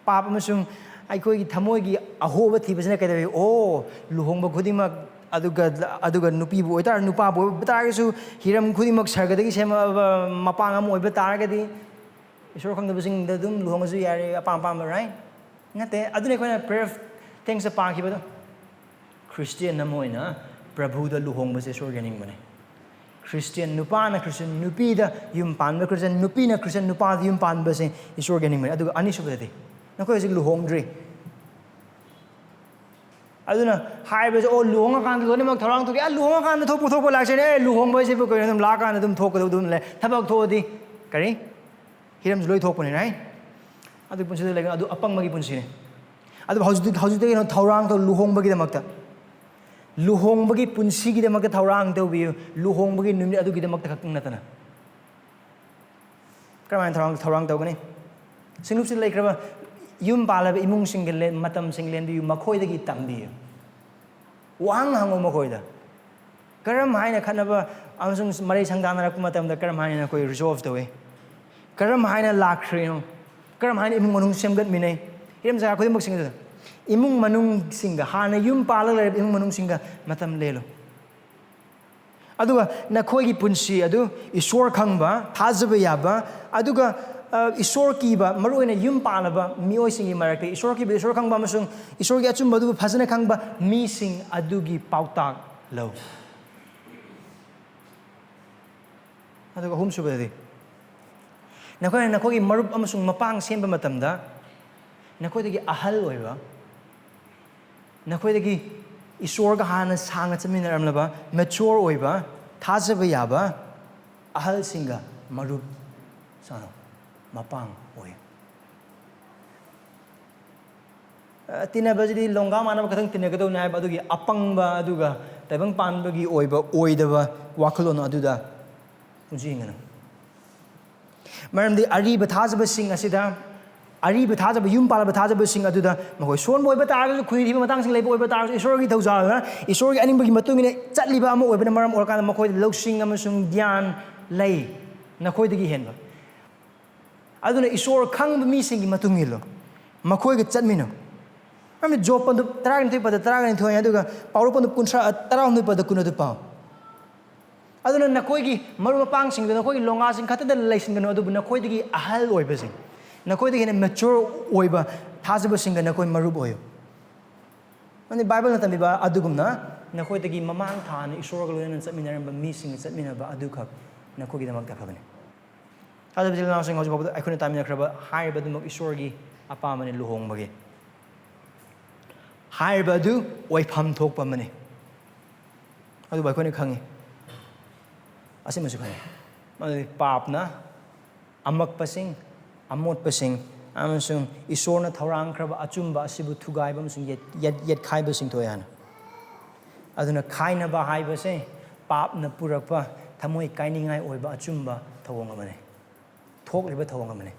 S1: pap amasung aikoi gi thamoi gi ahoba thibasina kadai o luhongba khudima aduga nupi bu oitar nupa bu batarasu hiram khudimak sargadagi sema mapang am oiba taragadi isor khangdabasing dadum luhongasu yari apam pam right ngate adune koina prayer things pa khibado Christian namoina prabhu da luhongba se sorganing mane Christian nupa na Christian nupi da yum pan ba Christian nupi na Christian nupa da yum pan ba se isorganing mane aduga ani subade nakoi sig luhongdri aduna haiba o luhonga kan do ne mak thorang to ya luhonga kan thok pu thok pa laksane luhongba se bu ko dum la kan dum thok ko dum le thabak thodi kari hiram loi thok pone right adu punsi de lega adu apang magi punsi ne adu hauju de thorang to luhongba gi damakta luhongba gi punsi gi damakta thorang to bi luhongba gi numi adu gi damakta khakung natana karaman thorang to gani singlup se leikraba yum balaba imung single matam singlen bi makhoi dagi tambi wang hango makhoi da karam haina khanaba amasung mari sangdana rak matam da karam haina koi resolve to we karam haina lakhre no karam haina imung manung semgat minai hiram jaga khodi mak singa imung manung singa hana yum pala le imung manung singa matam lelo aduga nakhoi gi punsi adu isor khangba thajaba yaba aduga Esorgi ba maruina yum palaba mioi singi marakte Esorgi ba Esor khangba amasung Esorgi achumba du phasana khangba mi sing adugi pautak lo aduga hum subadi nakoi marup amasung mapang semba matamda nakoi dagi ahal oiba nakoi dagi Esorga hana sanga chaminaramlaba mature oiba thajaba yaba ahal singa marup sano mapang oy tinabajidi longa manaba kathang tinagado nai adugi apangba aduga taibang panbagi oiba oidaba wakhalono aduda punjingana maramdi ariba thajaba sing asida ariba thajaba yum palaba thajaba sing aduda makoi son oiba taraga khuri matang sing leiba oiba taraga Esorgi thauja Esorgi animbagi matungine chatliba ama oiba maram orkana makoi loksing amasung dhyan lei nakhoi henba aduna Esor khangba mi singi matungilo makhoi ga chatmino ami job pandu tarang thoi pada tarang thoi aduga pawro pandu kunsa tarang noi pada kunadu paw aduna nakoi gi maru pang sing nakoi gi longa sing khata da leisin gano adu nakoi gi ahal oiba sing nakoi gi mature oiba thajaba sing nakoi maru boyo ani bible na tambi ba adugumna nakoi gi mamang thana Esor ga loinana chatminaramba mi sing chatminaba adu khak nakoi gi damak dakhabane adu bijil na sing hoji babu aikuna tamina khraba haiba du mak Esorgi apamane luhongbagi haiba du oipham thokpa mane adu ba kone khangi asimasu khane mane papna amak pasing amot pasing amasung Esorna thorang khraba achumba asibu thugai bam sing yet khaiba sing thoyana aduna khaina ba haiba se papna purakpa thamoi kainingai oiba achumba thawong amane thok liba thawong amane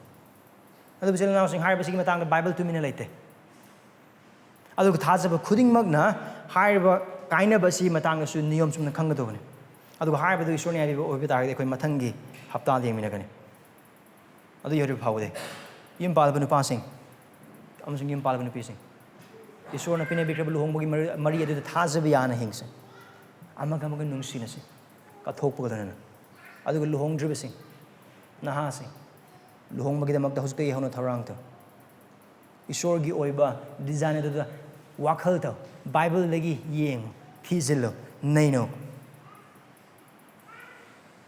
S1: adu bijil na sing haiba sing matang bible tu mina leite adu thajaba khuding magna haiba kaina ba si matang su niyom sumna khanggadobane adu haiba du Esorni abi oiba taragde koi mathangi hapta de mina gane adu yori phawde yim palba nu pasing amasung yim palba nu pising Esorna pine bikrab luhongbagi mari adu thajaba yana hingse amaga nungsina se ka thokpa gadana adu luhongdriba sing naha sing luhongbagi damakta huskai hono thorang to Esorgi oiba design adu wakhal to bible lagi yeng thizilo naino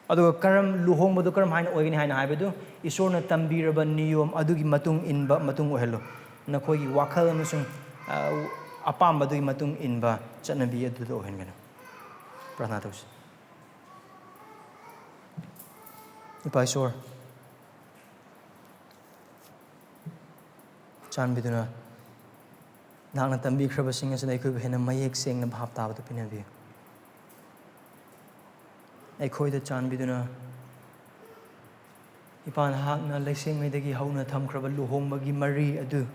S1: adu karam luhongba du karam haina oigani haina haibadu Esorna tambiraba niyom adugi matung inba matung ohelo nakhoi gi wakhal amasung apamba du matung inba chanabi adu do ohengana prarthana tawsi Ipa Isor, Chanbiduna, Nana Tambi Krabasing as they could have a mayek saying the Bhapta with the Pinavi. I call the Chanbiduna Ipan Hakna, Lexing made the Gihona Tam Krabba Luhongbagi Marie Adu.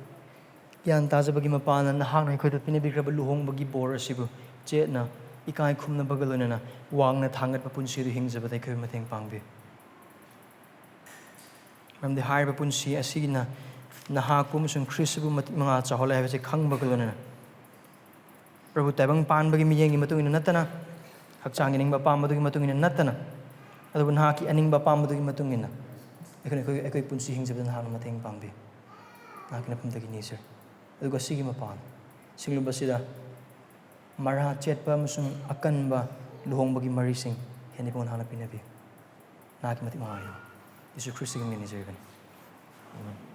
S1: Yan Tazabagi Mapan and the Hana could have been a big Krabba Luhongbagi Bor Sibu, Jetna, Ikai Kumna Bagalunana, Wang at Hangat Punsi the Hings of the Kumating Pangbi. From the higher Punsi, Asina. Nahakum sung Chrisbu mga chahola have a khaangheibaga. Prabu tabang pan bagi miyang matung in natana, hakchang ining bapa matung matung in natana, adun haki aning bapa matung matung in. Economic punsi hings of the Hanamatang Pambi. Nakina Pumtagineser. The Gosigi Mapan. Singlu Basida Mara Chetpa Musum Akanba Luhongbagi Marising, Henipon Hanapinavi. Nakimatimaya. This is Christian minister. Amen.